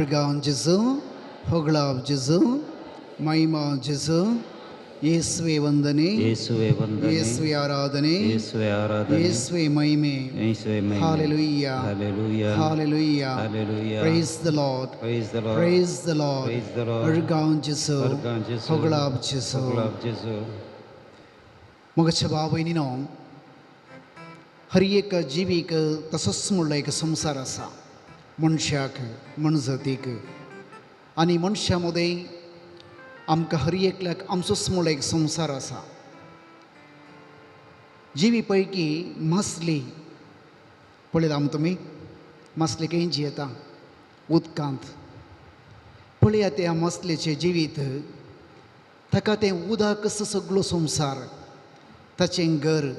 Organ Jezu होगलाब जेजू महिमा जेजू ಯೇಸುವೆ ವಂದನೆ ಯೇಸುವೆ ವಂದನೆ ಯೇಸುವೆ ಆರಾಧನೆ ಯೇಸುವೆ ಆರಾಧನೆ ಯೇಸುವೆ ಮಹಿಮೆ ಯೇಸುವೆ ಮಹಿಮೆ Hallelujah Hallelujah Hallelujah Hallelujah Praise the Lord Praise the Lord Praise the Lord Praise the Lord organ जेजू अर्गान जेजू होगलाब जेजू होगलाब जेजू मग छबा बहिणीनो हर एक जिवीक तसंच म्हणलं एक संसार असा मनशाक मनजतीक आणि मनशामध्ये आमकां हर एकल्याक आमचोच म्हणलो एक संसार आसा जिवी पैकी मासली पळयला तुमी मासली खंय जियेता उदकांत पळया त्या मासलेचें जिवीत ताका तें उदक सगळो संसार ताचें घर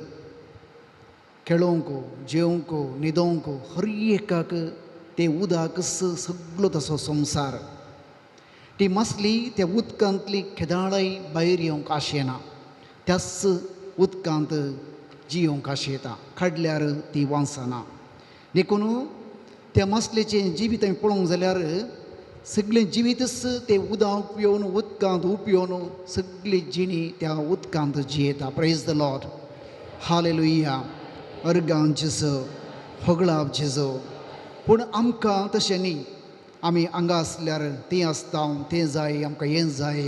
खेळोंक जेवंक न्हिदोंक हर एकाक तें उदक सगळो तसो संसार ती मासली त्या उदकांतली केदाळय भायर येवंक आशेना त्याच उदकांत जियोंक आशेता काडल्यार ती वांसना देखून त्या मासलेचें जिवीत हांवें पळोवंक जाल्यार सगळें जिवीतच तें उदक पिवन उदकांत उपिवन सगळी जिणी त्या उदकांत जियेता प्रेज द लॉर्ड हालेलुया अर्गान जेजू होगलाब जेजू पूण आमकां तशें न्ही आमी हांगा आसल्यार तें आसता तें जाय आमकां हें जाय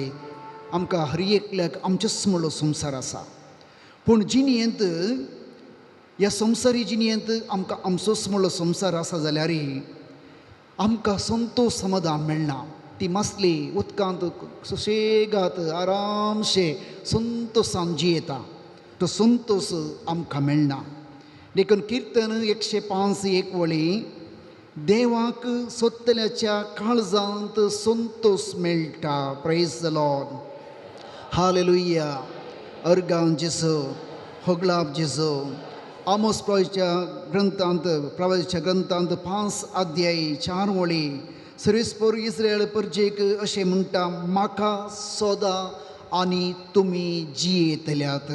आमकां हर एकल्याक आमचोच म्हणलो संसार आसा पूण जिणयेंत ह्या संवसारी जिणयेंत आमकां आमचोच म्हणलो संसार आसा जाल्यार आमकां संतोश समाधान मेळना ती मासली उदकांत सुशेगाद आरामशे संतोशान जियेता तो संतोश आमकां मेळना देखून किर्तन 105 एक वळी देवाक सोदतल्याच्या काळजांत संतोष मेळटा प्रेज द लॉर्ड हालेलुया अर्गान जेजू होगलाब जेजू आमोस प्रवादीच्या ग्रंथांत 5 अध्याय 4 वळी सर्वेस्पर इस्रायल परजेक अशें म्हणटा म्हाका सोदा आनी तुमी जियेतल्यात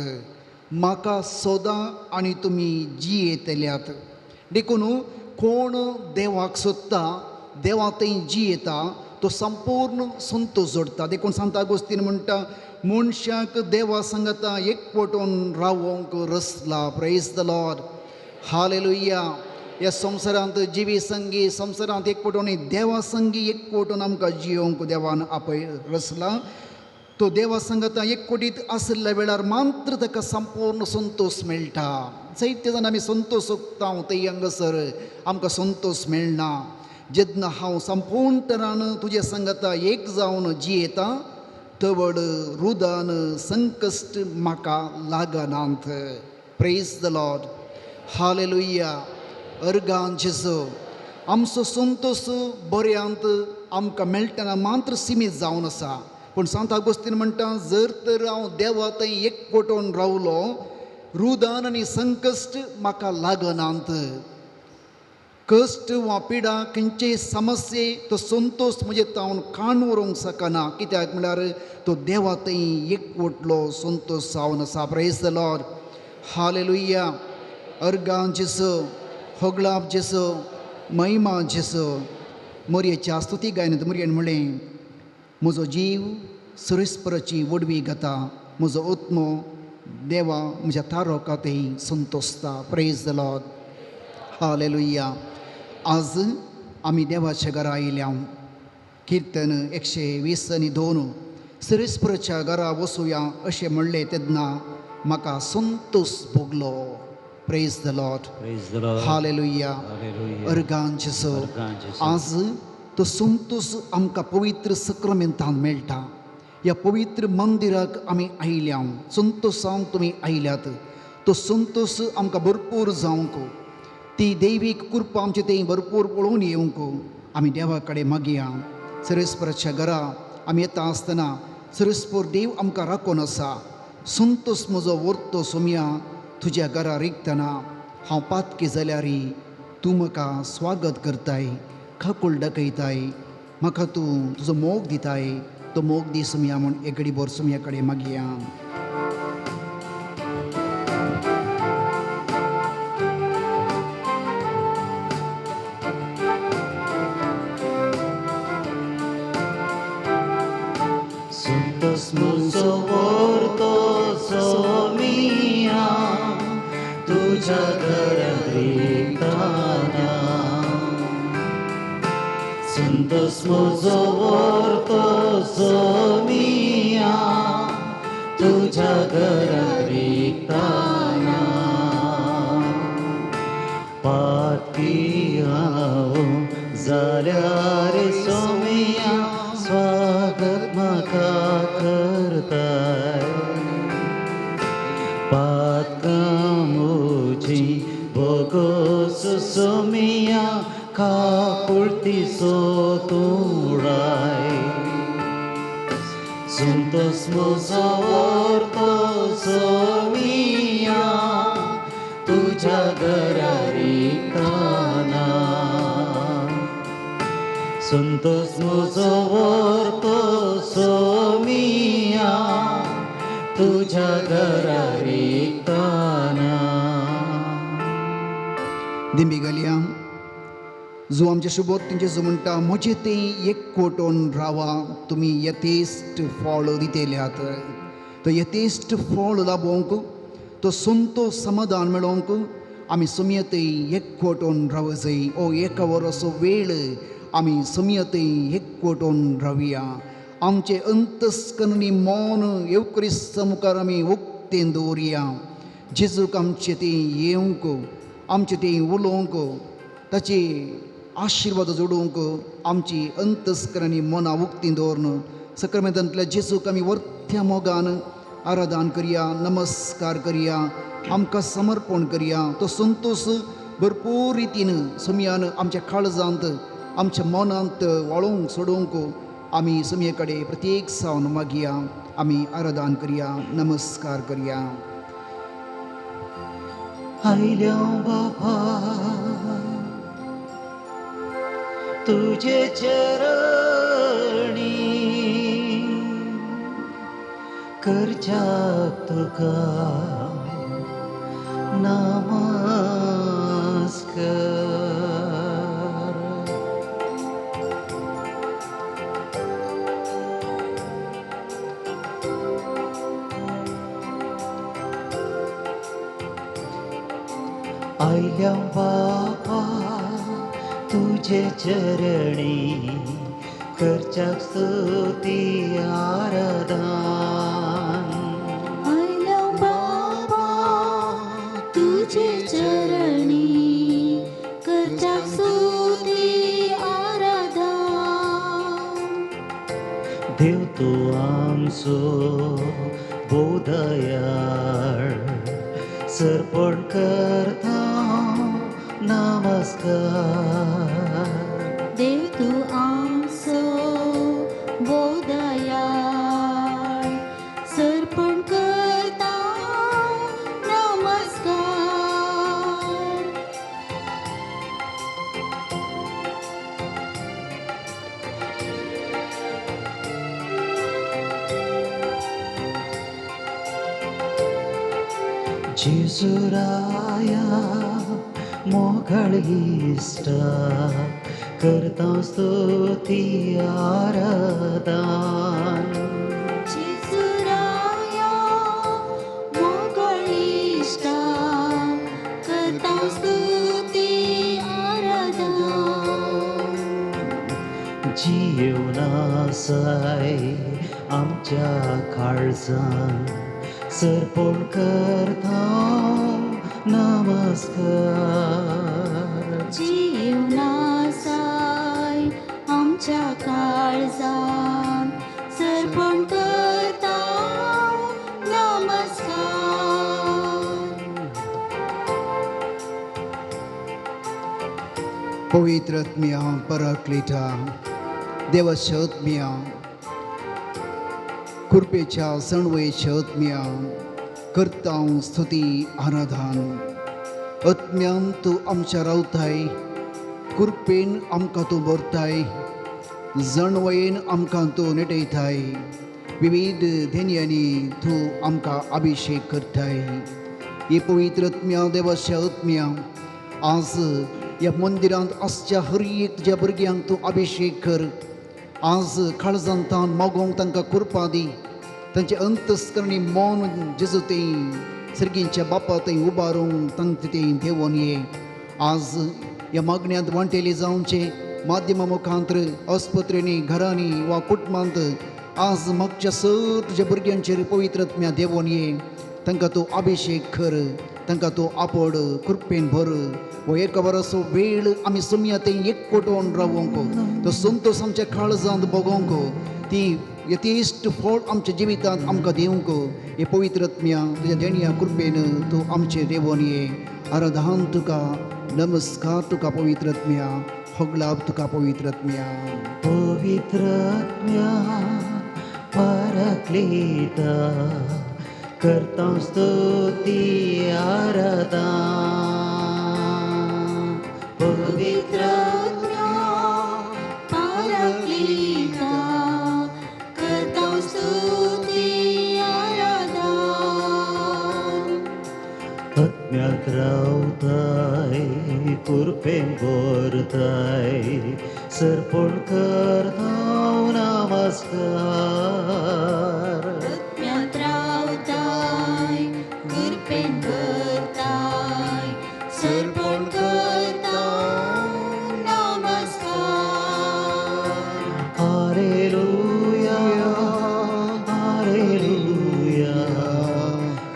म्हाका सोदा आनी तुमी जियेतल्यात देखून कोण देवाक सोदता देवा थंय जियेता तो संपूर्ण संतोश जोडटा देखून सांत आगोस्तीन म्हणटा मनशाक देवा सांगता एकवटून रावोंक रसला प्रेज द लॉर्ड हालेलुया ह्या संवसारांत जिवी संगी संवसारांत एकवटून देवा संगी एकवटून आमकां जियोंक देवान आपय रसला तो देवा सांगता एकवटीत आसल्या वेळार मात्र ताका संपूर्ण संतोष मेळटा जायते जाण आमी संतोष सोदता थंय हांगासर आमकां संतोष मेळना जेन्ना हांव संपूर्ण तरान तुजे सांगता एक जावन जियेता तवड रुदान संकश्ट म्हाका लागनात प्रेज द लॉर्ड हालेलुया अर्गान जेजू आमचो संतोष बऱ्यांत आमकां मेळटना मात्र सीमीत जावन आसा पूण सांत आगोस्तीन म्हणटा जर तर हांव देवा थंय एकवटून रावलो रुदान आनी संकश्ट म्हाका लागनात कश्ट वा पिडा खंयचेय समस्ये तो संतोष म्हजे तावन काण व्हरूंक शकना कित्याक म्हळ्यार तो देवा थंय एकवटलो संतोष जावन आसा प्रेज द लॉर्ड हालेलुया अर्गान जेजू होगलाब जेजू महिमा जेजू मोरयेच्या स्तुती गायनांत मोरयेन म्हणलें म्हजो जीव सुरेस्पराची वडवी घेता म्हजो आत्मो देवा म्हज्या तारोका थंय संतोषता प्रेज द लॉर्ड हालेलुया आज आमी देवाच्या घरा आयल्या किर्तन 122 सुरेस्पराच्या घरा वचुया अशें म्हणलें तेन्ना म्हाका संतोष भोगलो प्रेज द लॉर्ड हालेलुया अर्गान जेजू आज तो संतोष आमकां पवित्र सक्रामेंतान मेळटा ह्या पवित्र मंदिराक आमी आयल्या संतोशान तुमी आयल्यात तो संतोष आमकां भरपूर जावंक ती दैवीक कृपा आमचे थंय भरपूर पळोवन येवंक आमी देवा कडेन मागया सुरेस्पराच्या घरा आमी येता आसतना सुरेस्पर देव आमकां राखून आसा संतोष म्हजो वर्तो सोम्या तुज्या घरा रिगतना हांव पातकी जाल्यार तूं म्हाका स्वागत करताय खाकूळ दाखयताय म्हाका तूं तुजो मोग दिताय तो मोग दी सोम्या म्हूण एगडी बोर सोम्या कडेन मागया मुझो वरतो सोमिया तुझ्या घरात रिकाना संतोष मुझो वरतो सोमिया तुझ्या घरात रिकाना पाती हांव जाल्यार सोमिया स्वागत म्हाका करताय पातकामुची भोगोस सोमिया काकुळती सोतुडाय संतोष मुझो वरतो सोमिया तुझ्या घरा रिकाना संतोष मुझो वरतो सोमिया तुझ्या घरा रिकाना दिंबी घालया जो आमच्या शुभोत तुमचे जो म्हणटा म्हजे ते एकवटून रावा तुमी यथेश्ट फळ दितेल्यात तो यथेश्ट फळ लाभोवंक तो संतोष समाधान मेळोवंक आमी सुमयते एकवटून राव जाय ओ एका वराचो वेळ आमी सुमयते एकवटून रावया आमचे अंतस्करणी मौन येवक्रिस्त मुखार आमी उक्तेन दवरया जेजूक आमचे ते येवंक आमचे ते उलोवंक ताचे आशिर्वाद जोडूंक आमची अंतस्करणी मनां उक्तीं दवरन सक्रामेंतांतल्या जेजूक आमी वर्थ्या मोगान आराधन करया नमस्कार करया आमकां समर्पण करया तो संतोष भरपूर रितीन सुमयान आमच्या काळजांत आमच्या मनांत वाळोवंक सोडूंक आमी सुमये कडेन प्रत्येक सावन मागया आमी आराधन करया नमस्कार करया आयल्या बाबा तुझे चरणी करच्याक तुका नमस्कार आयल्या बाबा तुझे चरणी करच्याक स्तुती आराधन आयल्या बाबा तुझे चरणी करच्याक स्तुती आराधन देव तू आमचो बोधयाळ सर्पण करता नमस्कार देव तू आमचो बोधयाळ सर्पण करता नमस्कार जेजुराया मोगळ इष्ट करता स्तुती आराधन जेजुराया मोगळीष्टा करता स्तुती आराधन जीवनासाय आमच्या काळजान सर्पण करता नमस्कार जीवनासाय आमच्या काळजान सर्पण करता नमस्कार पवित्र आत्म्या पराक्लिटा देवाच्या आत्म्या कृपेच्या सणवेच्या आत्म्या करता स्तुती आराधन आत्म्यान तूं आमच्या रावताय कृपेन आमकां तूं भरताय जणवयेन आमकां तूं नेटयताय विविध धेन्यांनी तूं आमकां अभिषेक करताय हे पवित्र आत्म्या देवाच्या आत्म्या आज ह्या मंदिरांत आसच्या हर एक तुज्या भुरग्यांक तूं अभिषेक कर आज काळजांतान मागोवंक तांकां कृपा दी तांचे अंतस्करणी मौन जेजू ते सर्गींच्या बापा थंय उबारूंक तांकां ते देंवोन ये. आज ह्या मागण्यांत वांटेली जावचे माध्यमा मुखांतर आस्पत्रेनी घरांनी वा कुटुंबांत आज मागच्या सगळ्या भुरग्यांचेर पवित्रत्म्या देंवोन ये. तांकां तूं अभिशेक कर, तांकां तूं आपड कृपेन भर. हो एक वरसो वेळ आमी सुमया ते एकवटून रावूंक, तो संतोष आमच्या काळजांत बगोवंक, ती यथेश्ट फळ आमच्या जिवितांत आमकां दिवंक हे पवित्रत्म्या तुज्या देणया कृपेन तूं आमचेर देंवोन ये. आराधन तुका, नमस्कार तुका पवित्रत्म्या, होगलाभ तुका पवित्रत्म्या. पवित्रत्म्या पाराक्लेता करता स्तुती आराधना. पवित्रत्म्या पाराक्लेता करता स्तुती आराधना. आत्म्याक रावताय कृपेन भरताय सरपण करता नमस्कार. आत्म्यात रावताय कृपेन भरताय सरपण करता नमस्कार. हालेलुया हालेलुया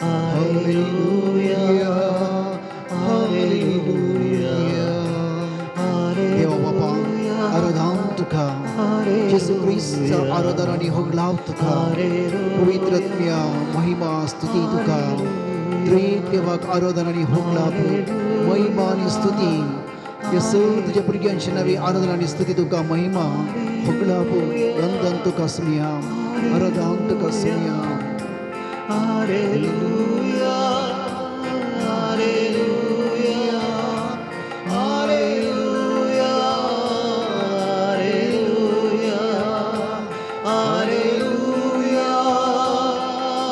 हालेलुया हालेलुया देवा बापा आराधन तुका, येशू ख्रिस्त आराधना आणि होगलाभ तुका. पवित्रत्म्या महिमा स्तुती तुका. त्रिएक देवाक आराधना आणि होगलाभ महिमा आणि स्तुती. हे सगळं तुझ्या भुरग्यांची नवी आराधना आणि स्तुती तुका, महिमा होगलाभ वंदन तुका सुमया, आराधन तुका सुमया. Hallelujah hallelujah hallelujah hallelujah hallelujah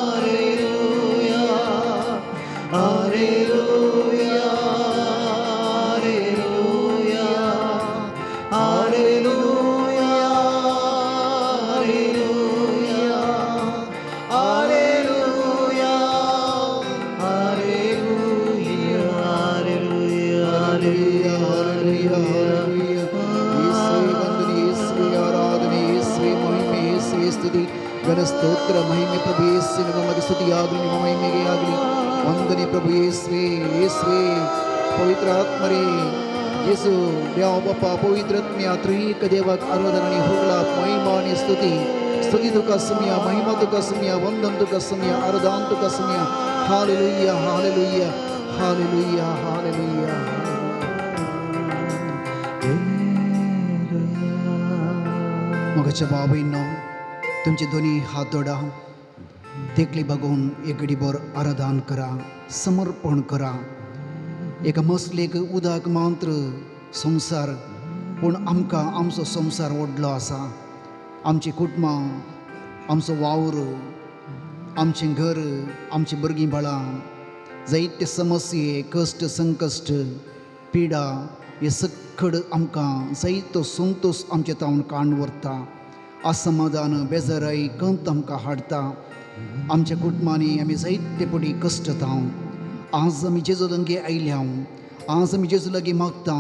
hallelujah hallelujah hallelujah hallelujah hallelujah hallelujah hallelujah hallelujah hallelujah. येशुवे वंदन, येशुवे आराधने, येशुवे महिमे, येशुवे स्तुति, ಘನ ಸ್ತೋತ್ರ ಮಹಿಮೆ ಪ್ರಭು ಯೇಸುವಿನ ನಮಗೆ ಸ್ತುತಿಯಾಗಲಿ, ನಿಮ್ಮ ಮಹಿಮೆಗೆ ಆಗಲಿ. ವಂದನೆ ಪ್ರಭು ಯೇಸುವೆ, ಯೇಸುವೆ ಪವಿತ್ರ ಆತ್ಮರೇ, ಯೇಸು ದೇವ ಬಾಪ ಪವಿತ್ರಾತ್ಮೆಯ ತ್ರಿಏಕ ದೇವಕ ಆರಾಧನೆ ಹೋಗಲ ಮಹಿಮಾನಿ ಸ್ತುತಿ. ಸ್ತುತಿ ತುಕ ಸಮಯ, ಮಹಿಮಾ ತುಕ ಸಮಯ, ವಂದನ ತುಕ ಸಮಯ, ಆರಾಧನ ತುಕ ಸಮಯ. Hallelujah hallelujah hallelujah hallelujah. मगाच्या बाबांनो तुमचे दोन्ही हात जोडा, देखली बघून एक घडीभर आराधन करा, समर्पण करा. एका मसलेक उदक मात्र संसार, पूण आमकां आमचो संसार व्हडलो आसा. आमची कुटुंबां, आमचो वावर, आमचें घर, आमची भुरगीं बाळां, जायते समस्ये, कश्ट, संकश्ट, पिडा, हे सकड आमकां जायतो संतोष आमचे तावन काण व्हरता. असमाधान, बेजाराई, कंत आमकां हाडटा. आमच्या कुटुंबांनी आमी जायते पडी कश्टता. आज आमी जेजू लागीं आयल्या, आज आमी जेजू लागीं मागता.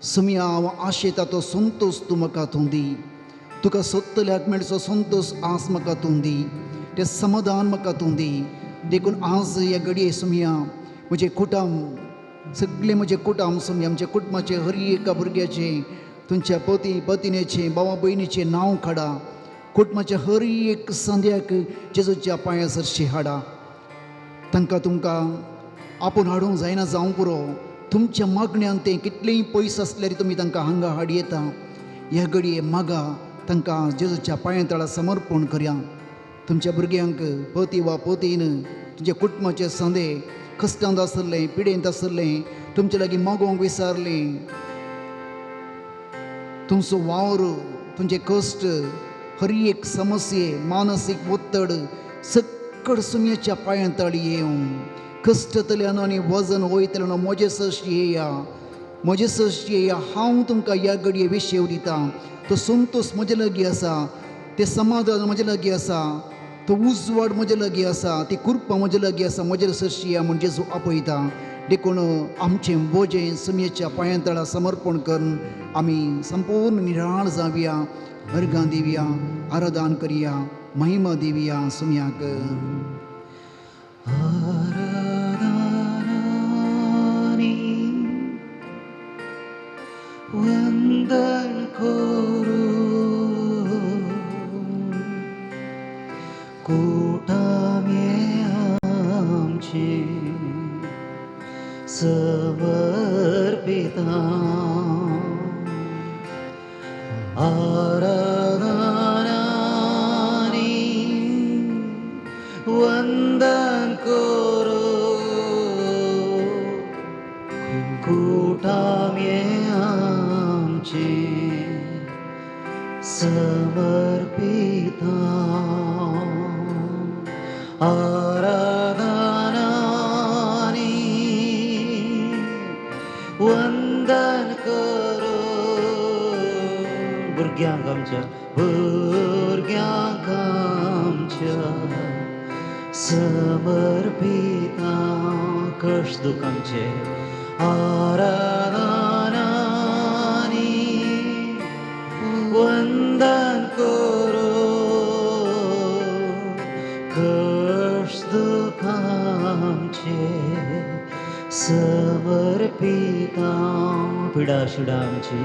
सुमया हांव आशेता तो संतोष तूं म्हाका तूं दी. तुका सोदतल्याक मेळचो संतोष आज म्हाका तूं दी. तें समाधान म्हाका तूं दी. देखून आज ह्या घडये सुमया म्हजें कुटुंब, सगळे म्हजे कुटुंब सुमया, आमच्या कुटुंबाचे हर एका भुरग्याचे, तुमच्या पती पत्नीचे, भावा भयणीचे नांव काडा. कुटुंबाच्या हर एक संद्याक जेजूच्या पांया सरशी हाडा. तांकां तुमकां आपूण हाडूंक जायना जावं पुरो, तुमच्या मागण्यांत तें कितलेंय पयस आसल्यार तुमी तांकां हांगा हाड येता. ह्या घडये मागा, तांकां जेजूच्या पांया तळा समर्पण करया. तुमच्या भुरग्यांक पती वा पतीन तुमच्या कुटुंबाचे संदे कश्टांत आसलें, पिडेंत आसलें, तुमचे लागीं मागोवंक विचारलें. तुमचो वावर, तुमचे कश्ट, हर एक समस्ये, मानसीक वत्तड सकड सुमयेच्या पांयां तळी येवं. कश्टतल्यान आनी वजन वयतल्यान म्हजे सश्टी येया, म्हजे सश्टी येया. हांव तुमकां ह्या घडये विशेव दितां. तो संतोष म्हजे लागीं आसा, ते समाधान म्हजे लागीं आसा. तो उजवाड म्हजे लागीं आसा, ती कुरपां म्हजे लागीं आसा, म्हजेर सरशी या म्हणजे जो आपयता. देखून आमचें बोजें समेच्या पांयां तळा समर्पण करून आमी संपूर्ण निराळ जावया, अर्गां दिवया, आराधन करया, महिमा दिवया सुम्याक. आराधनानी वंदन करू कोटामे आमचे समर्पिता आराधनानी वंदन करू कोटामे आमचे समर्पिता आराधनानी वंदन करू भुरग्यांक आमच्या समर्पिता कश्ट दुखांचे आराधनानी वंदन करू कश्ट दुखांचे समर्पिता पिडा शिडांची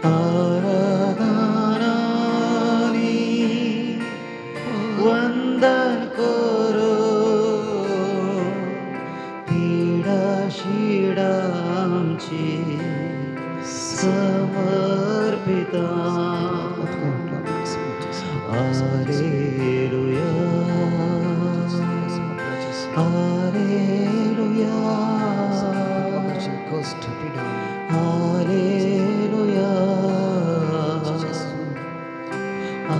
आराधनानी वंदन करू पिडा शिडांची समर्पिता hallelujah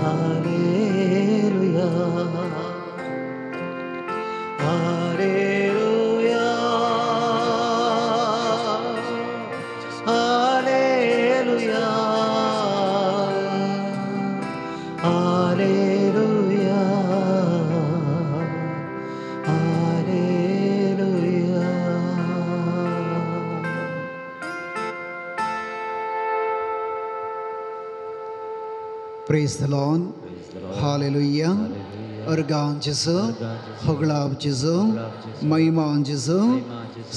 hallelujah hallelujah hallelujah hallelujah hallelujah hallelujah hallelujah. Praise the Lord. Hallelujah. अर्गां जेजू, होगळाव जेजू, महिमा जेजू,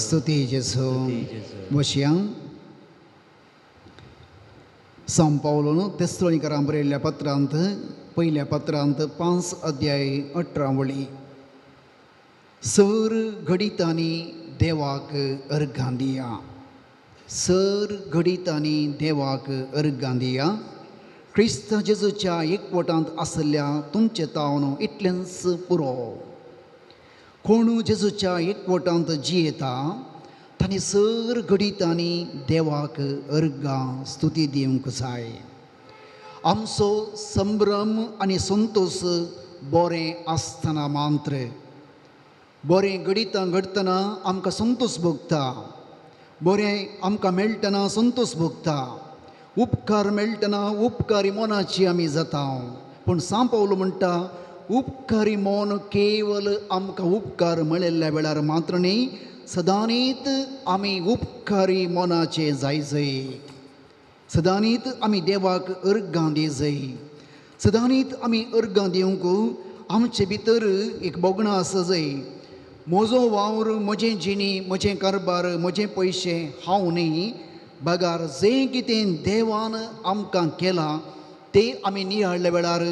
स्तुती जेजू. वशयां सांत पावलोन तेसलोनिकारांक बरयल्ल्या पत्रांत पयल्या पत्रांत 5:18 सर घडितांनी देवाक अर्गां दिया. सर घडितांनी देवाक अर्गां दिया. क्रिस्त जेजूच्या एकवटांत आसल्या तुमचें तावन इतलेंच पुरो. कोण जेजूच्या एकवटांत जियेता तांणी सर घडितांनी देवाक अर्गां स्तुती दिवंक जाय. आमचो संभ्रम आनी संतोश बरें आसतना मात्र बरें घडतना आमकां संतोश भोगता. बरें आमकां मेळटना संतोश भोगता. उपकार मेळटना उपकारी मोनाची आमी जाता. पूण सांत पावलो म्हणटा उपकारी मोन केवल आमकां उपकार मेळिल्ल्या वेळार मात्र न्ही, सदांनीच आमी उपकारी मोनाचे जाय. सदांनीच आमी देवाक अर्गां दी जाय. सदांनीच आमी अर्गां दिवंक आमचे भितर एक बोगणां आसा जाय. म्हजो वावर, म्हजें जिणी, म्हजें कारबार, म्हजें पयशे हांव न्ही, बगार जें कितें देवान आमकां केलां तें आमी नियाळ्ळ्या वेळार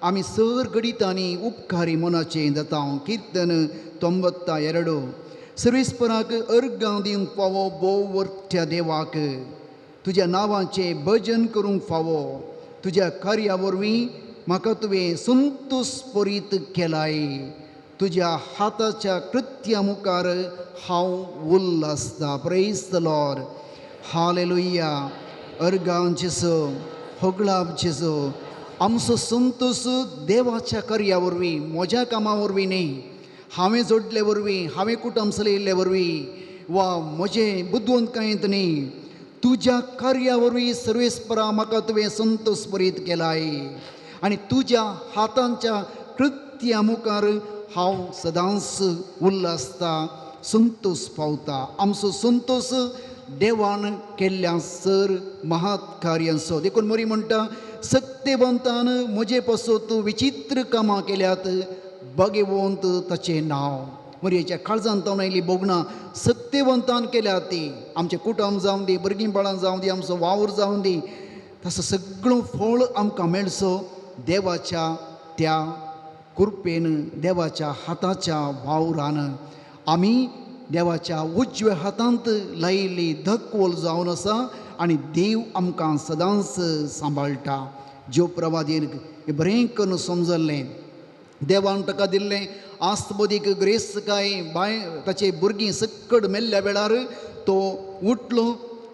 आमी सर घडितांनी उपकारी मोनाचें जाता. कीर्तन 92. सर्वेस्पराक अर्गां दिवंक फावो बोवर्त्या देवाक. तुज्या नांवाचें भजन करूंक फावो. तुज्या कार्या वरवीं म्हाका तुवें संतोश परीत केलाय. तुज्या हाताच्या कृत्या मुखार हांव उल्हासता. Praise the Lord. हालेलुया. अर्गां जेजू, होगळाव जेजू. आमचो संतोश देवाच्या कार्या वरवीं, म्हज्या कामा वरवीं न्ही, हांवें जोडले वरवीं, हांवें कुटुंब चलयल्ले वरवीं वा म्हजें बुद्वंतकायेंत न्ही, तुज्या कार्या वरवीं सर्वेस्परा म्हाका तुवें संतोश परीत केलाय. आनी तुज्या हातांच्या कृत्य कृत्या मुखार हांव सदांच उल्हासता संतोष पावता. आमचो संतोष देवान केल्ल्या सर महात कार्यांचो. देखून मोरी म्हणटा सत्यवंतान म्हजे पासत विचित्र कामां केल्यात, भगवंत ताचें नांव. मरयेच्या काळजांत जावन आयली बोगणां सत्यवंतान केल्यात ती. आमचें कुटुंब जावं दी, भुरगीं बाळां जावं दी, आमचो वावर जावं दी, ताचो सगळो फळ आमकां मेळचो देवाच्या त्या कृपेन, देवाच्या हाताच्या वावरान. आमी देवाच्या उजव्या हातांत लायिल्ली धकवल जावन आसा आनी देव आमकां सदांच सांबाळटा. ज्यो प्रवादीन हें बरें करून समजल्लें. देवान ताका दिल्लें आस्तबोदीक ग्रेस काय बाय ताचे भुरगीं सकट मेल्ल्या वेळार तो उठलो,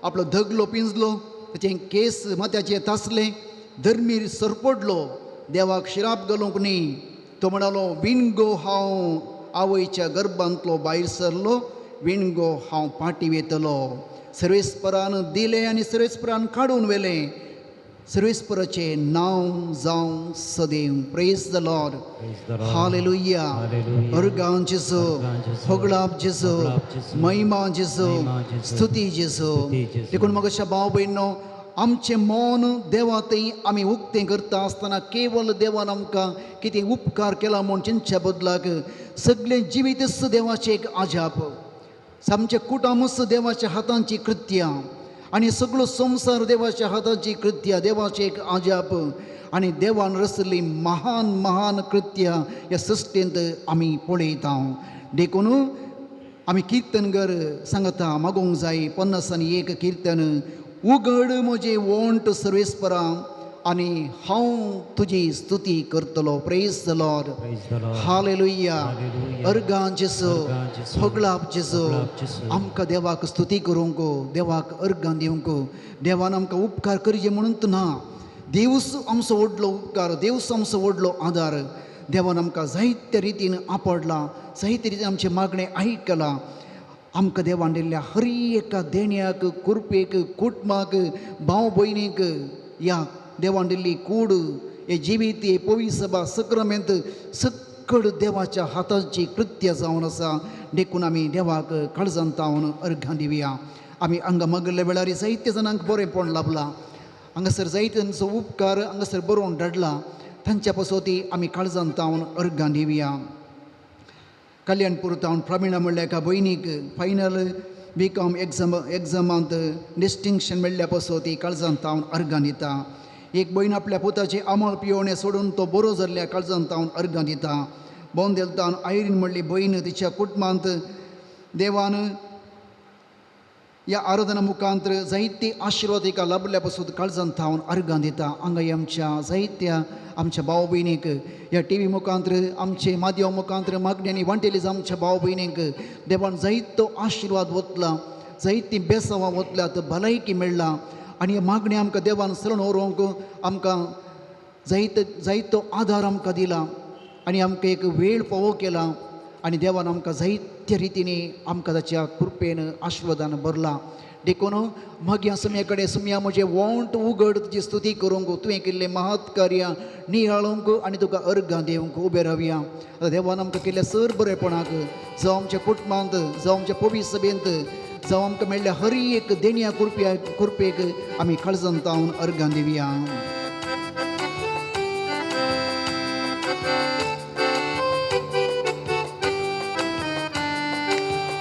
आपलो धगलो पिंजलो, ताचें केस माथ्याचें तासलें, धर्मीर सरपडलो, देवाक शिराप घालूंक न्ही. तो म्हणालो विणगो हांव आवयच्या गर्भांतलो भायर सरलो, विणगो हांव पाटी वेतलो. सर्वेस्परान दिलें आनी सर्वेस्परान काडून व्हेलें. सर्वेस्पराचें नांव जावं सदैव. Praise the Lord. हालेलुया. अर्गां जेजू, होगळाप जेजू, महिमा जेजू, स्तुती जेजू. देखून मगाच्या भाव भयणो, आमचें मन देवा थंय आमी उक्तें करता आसतना केवळ देवान आमकां कितें उपकार केला म्हूण चिंतच्या बदलाक सगळें जिवीतच देवाचें एक आजाप. आमचें कुटुंबच देवाच्या हातांची कृत्यां आनी सगळो संवसार देवाच्या हातांची कृत्यां, देवाचें एक आजाप. आनी देवान रचली महान महान कृत्यां ह्या सृश्टेंत आमी पळयता. देखून आमी किर्तनगर सांगता मागोवंक जाय 51 किर्तन. उगड म्हजें वोंट सर्वेस्परा आनी हांव तुजी स्तुती करतलो. Praise the Lord. हालेलुया. अर्गां जेजू, होगळाप जेजू. आमकां देवाक स्तुती करूंक, देवाक अर्गां दिवंक. देवान आमकां उपकार करचे म्हणून ना, देवूच आमचो व्हडलो उपकार, देवूच आमचो व्हडलो आदार. देवान आमकां जायत्या रितीन आपडला, जायते रितीन आमचे मागणें आयकलां. आमकां देवान दिल्ल्या हर एका देण्याक, कुरपेक, कुटुंबाक, भाव भयणीक ह्या देवान दिल्ली कूड, हे जिवीत, हे पवित्र सभा, सक्रामेंत सकट देवाच्या हातांची कृत्य जावन आसा. देखून आमी देवाक काळजांत तावन अर्घां दिवया. आमी हांगा मागल्या वेळार जायते जाणांक बरेंपण लाभलां. हांगासर जायत्यांचो उपकार हांगासर बरोवन धाडला. तांच्या पासोती आमी काळजांत तावन अर्घां दिवया. कल्याणपूर तावन प्रमिणा म्हणल्या एका भयणीक फायनल BCom एग्जामांत डिस्टिंक्शन मेळ्ळ्या पासोती काळजांत तावन अर्घां दिता. एक भयण आपल्या पुताचे आमळ पियोवणें सोडून तो बरो जाल्ल्या काळजांत तावन अर्घां दिता. बोंदेल तावन आयरीन म्हणली भयण तिच्या कुटुंबांत देवान ह्या आराधना मुखांतर जायते आशिर्वाद तिका लाभल्या पासून काळजांत तावन अर्घां दिता. हांगा आमच्या जायत्या आमच्या भाव भयणीक ह्या TV मुखांतर, आमचे माध्यम मुखांतर मागण्यांनी वांटेली आमच्या भाव भयणीक देवान जायतो आशिर्वाद वतला, जायतीं बेसांवां वतल्यात, भलायकी मेळ्ळा. आनी ह्या मागण्या आमकां देवान सरण व्हरूंक आमकां जायतो आदार आमकां दिला आनी आमकां एक वेळ फावो केला. आनी देवान आमकां जायत्या रितीनी आमकां ताच्या कृपेन आशिर्वादान भरला. देखून मागया सुमया कडेन सुमया म्हजें वोंट उगड तुजी स्तुती करूंक, तुवें केल्लें महत् कार्यां नियाळूंक आनी तुका अर्घां दिवंक उबें रावया. आतां देवान आमकां केल्ल्या सर बरेपणाक, जावं आमच्या कुटुंबांत, जावं आमच्या पवित्र सभेंत, जावं आमकां मेळ्ळ्या हर एक देण्या कृपेक आमी काळजांत तावन अर्घां दिवया.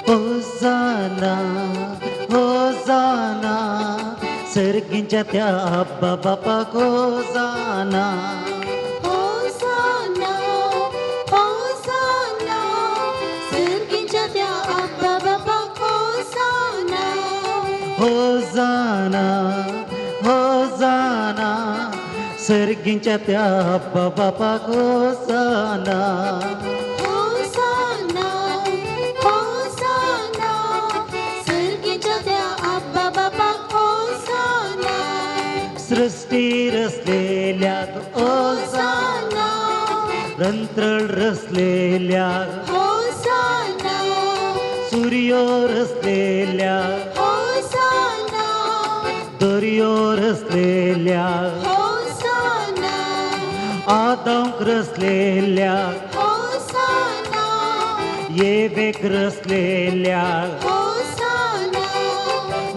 होसाना होसाना सर्गींच्या त्या अब्बा बापाक होसाना. होसाना होसाना सर्गीच्या त्या अब्बा बापाक होसाना. होसाना होसाना सर्गींच्या त्या अब्बा बापाक होसाना. होसाना होसाना सर्गीच्या त्या अब्बा बापाक होसाना. सृष्टी रचलेल्या होसाना, रंत्रळ रचलेल्या होसाना. सूर्यो रचलेल्या होसाना दर्यो रचलेल्या होसाना. आदम रचलेल्या येवेक रचलेल्या होसाना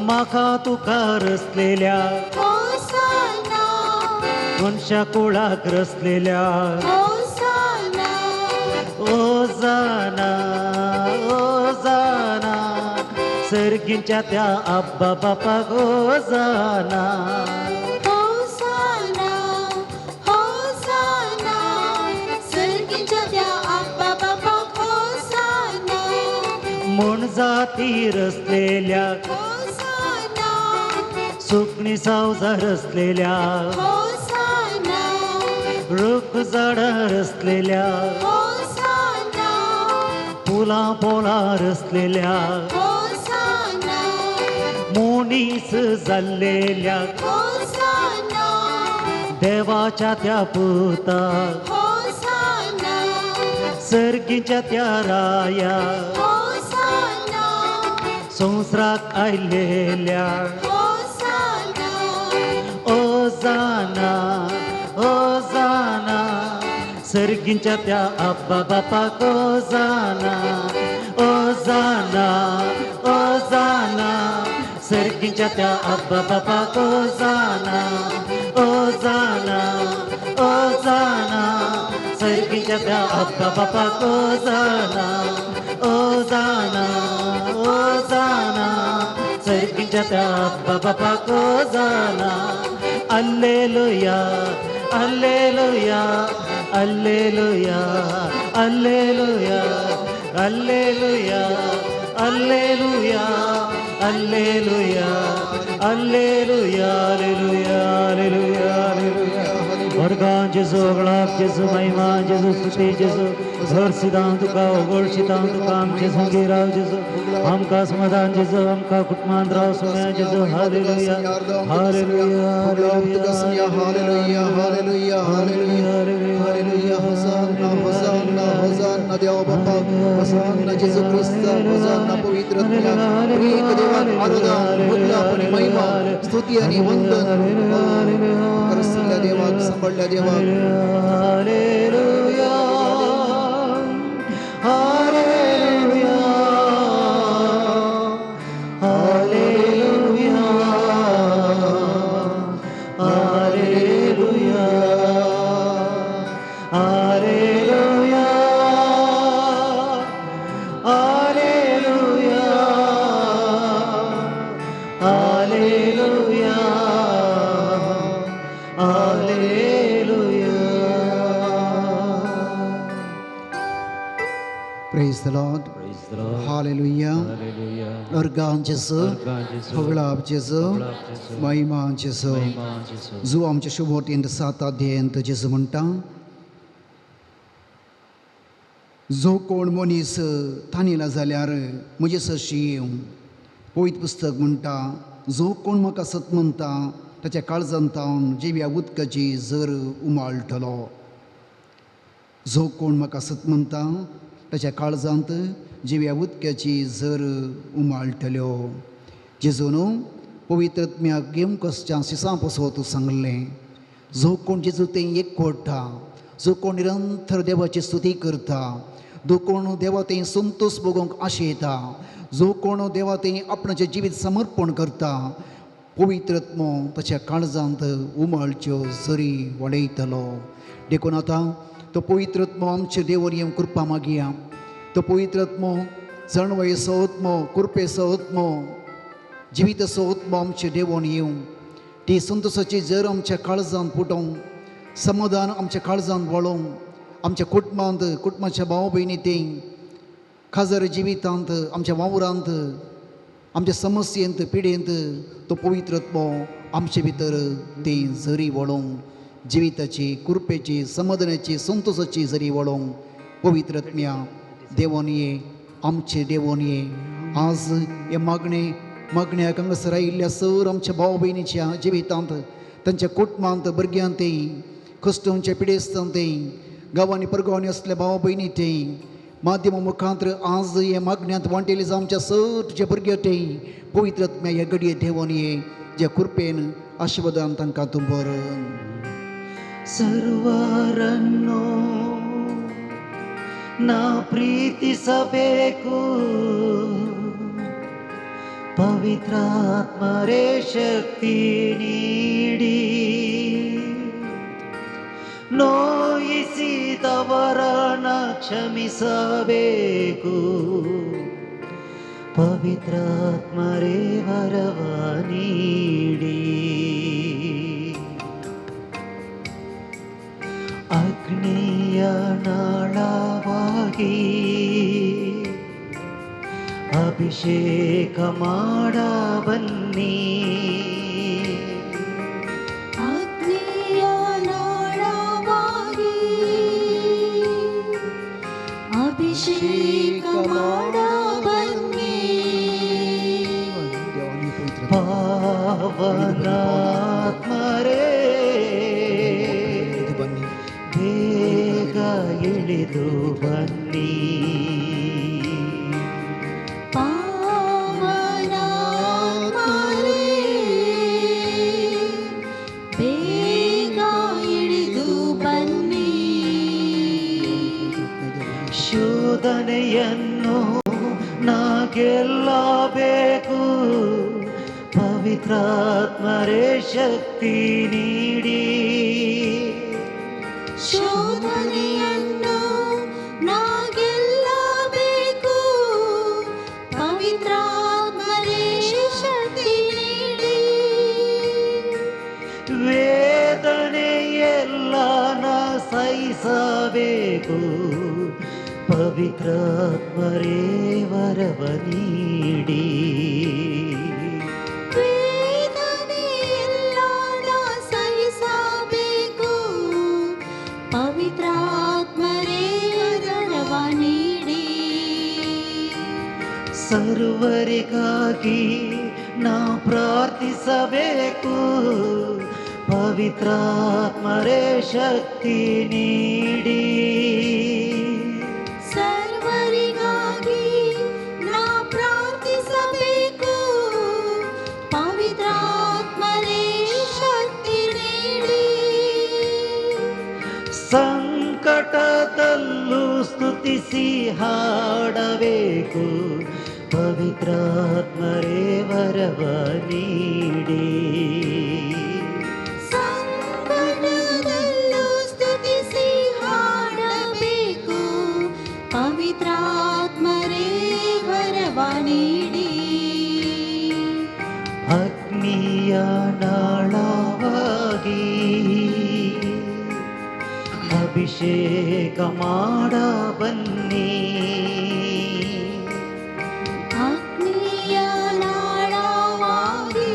माका तुका रचलेल्या होसाना मनशा कुळाक रचलेल्या होसाना ओजाना ओजाना सर्गींच्या त्या आब्बा बापाक ओजाना होसाना होसाना सर्गीच्या त्या आप्पा बापाक होसाना म्हण जाती रचलेल्या होसाना सुकणी सावजा रचलेल्या होसाना रुख झाडां रचलेल्या होसाना फुलां पोलां रचलेल्या होसाना मोनीस जाल्लेल्या होसाना देवाच्या त्या पुताक होसाना सर्गीच्या त्या राया होसाना संवसाराक आयलेल्या होसाना ओजाना ओजाना सर्गींच्या त्या आब्बा बापाक ओजाना ओजाना ओजाना सर्गींच्या त्या आब्बा बापाक ओजाना ओजाना ओजाना सर्गींच्या त्या आब्बा बापाक ओजाना ओजाना ओजाना सर्गींच्या त्या आब्बा बापाक ओजाना Alleluia, Alleluia, Alleluia, Alleluia, Alleluia, Alleluia, Alleluia, Alleluia, Alleluia, Alleluia, Alleluia. Organ Jesu, glaf Jesu, महिमा Jesu, स्तुति Jesu, घर सिद्धांत का उगोल सिद्धांत काम Jesu गिराव Jesu, हमका समाधान Jesu, हमका कुटमान राव सुने Jesu, hallelujah, hallelujah, hallelujah hallelujah hallelujah hallelujah hallelujah hosanna hosanna hosanna देव बापा होसाना येशू ख्रिस्त होसाना पवित्र एक देवा आराधना मुक्तापणे महिमा स्तुती आणि वंदन करसल्या देवा संभाळल्या देवा hallelujah hallelujah hallelujah hallelujah hallelujah hallelujah hallelujah Praise the Lord. Praise the Lord. Hallelujah. Hallelujah. Organ Jesu. Organ Jesu. Hoglab Jesu. Hoglab Jesu. Mahima Jesu. Mahima Jesu. जो आमच्या शुभोटींत 7 अध्यायांत जेजू म्हणटा जो कोण मनीस थानिला जाल्यार म्हजे सशी येवं पवित्र पुस्तक म्हणटा जो कोण म्हाका सत म्हणटा ताच्या काळजांत हांव जिव्या उदकाची झर उमाळटलो जो कोण म्हाका सत म्हणटा ताच्या काळजांत जिव्या उदकाची झर उमाळटल्यो जेजून पवित्रत्म्याक घेवन कश्टां सिसां पसोवत सांगलें जो कोण जेजू तें एक कोडटा जो कोण निरंतर देवाची स्तुती करता जो कोण देवा तें संतोष भोगूंक आशेता जो कोण देवा तें आपणाचें जिवीत समर्पण करता पवित्रत्मो ताच्या काळजांत उमाळच्यो झरी वाडयतलो देखून आतां तो पवित्रत्मो आमचे देवर येवन कृपा मागया तो पवित्रत्मो जणवय सवत्मो कृपे सवत्मो जिवीत सवत्मो आमचे देवोन येवं ती संतोषाची झर आमच्या काळजांत फुटोवंक समाधान आमच्या काळजांत वळोवंक आमच्या कुटुंबांत कुटुंबाच्या भाव भयणींत खाजर जिवितांत आमच्या वावरांत आमच्या समस्येंत पिडेंत तो पवित्रत्मो आमचे भितर ती झरी वळोवंक जिविताची कृपेची समाधानाची संतोषाची झरी वळोवंक पवित्रत्म्या देवोन ये आमचे देवोन ये आज हे मागण्याक हांगासर आयिल्ल्या सर आमच्या भाव भयणीच्या जिवितांत तांच्या कुटुंबांत भुरग्यांत कश्टांच्या पिडेस्तांत गांवांनी परगांवांनी असल्या भाव भयणी माध्यमा मुखांतर आज हे मागण्यांत वांटेली आमच्या सटच्या भुरग्या पवित्रत्म्या ह्या घडये देवोन ये ज्या कृपेन आशिर्वादान तांकां तूं भर सर्वारन्नो ನಾ ಪ್ರೀತಿಸಬೇಕು ಪವಿತ್ರಾತ್ಮರೇ ಶಕ್ತಿ ನೀಡಿ ನೋಯಿಸಿದವರನ್ನ ಕ್ಷಮಿಸಬೇಕು ಪವಿತ್ರಾತ್ಮರೇ ವರವ ನೀಡಿ ಅಗ್ನಿಯ ನಾಳವಾಗಿ ಅಭಿಷೇಕ ಮಾಡ ಬನ್ನಿ ಅಗ್ನಿಯ ನಾಳವಾಗಿ ಅಭಿಷೇಕ ಮಾಡ ಬನ್ನಿ ಪಾವನಾತ್ಮರೇ ಬನ್ನಿ ಬೇಗ ಇಳಿದು ಬನ್ನಿ ಪಾವನಾತ್ಮರೇ ಬೇಗ ಇಳಿದು ಬನ್ನಿ ಶೋಧನೆಯನ್ನು ನಾ ಗೆಲ್ಲಬೇಕು ಪವಿತ್ರಾತ್ಮರೇ ಶಕ್ತಿ ನೀಡಿ ಶೋಧನೆಯನ್ನು ನಾ ಗೆಲ್ಲಬೇಕು ಪವಿತ್ರಾತ್ಮರೇ ಶಕ್ತಿ ನೀಡಿ ವೇದನೆಯೆಲ್ಲ ನಾ ಸಹಿಸಬೇಕು ಪವಿತ್ರಾತ್ಮರೇ ವರವ ನೀಡಿ ವೇದನೆಯೆಲ್ಲ ನಾ ಸಹಿಸಬೇಕು ಪವಿತ್ರಾತ್ಮರೇ ವರವ ನೀಡಿ ಸರ್ವರಿಗಾಗಿ ನಾ ಪ್ರಾರ್ಥಿಸಬೇಕು ಪವಿತ್ರಾತ್ಮರೇ ಶಕ್ತಿ ನೀಡಿ ಸರ್ವರಿಗಾಗಿ ನಾ ಪ್ರಾರ್ಥಿಸಬೇಕು ಪವಿತ್ರಾತ್ಮರೇ ಶಕ್ತಿ ನೀಡಿ ಸಂಕಟದಲ್ಲೂ ಸ್ತುತಿಸಿ ಹಾಡಬೇಕು ಪವಿತ್ರಾತ್ಮರೇ ವರವ ನೀಡಿ ಸಂಕಟದಲ್ಲೂ ಸ್ತುತಿಸಿ ಹಾಡಬೇಕು ಪವಿತ್ರಾತ್ಮರೇ ವರವ ನೀಡಿ ಅಗ್ನಿಯ ನಾಳವಾಗಿ ಅಭಿಷೇಕ ಮಾಡ ಬನ್ನಿ ಅಗ್ನಿಯ ನಾಳವಾಗಿ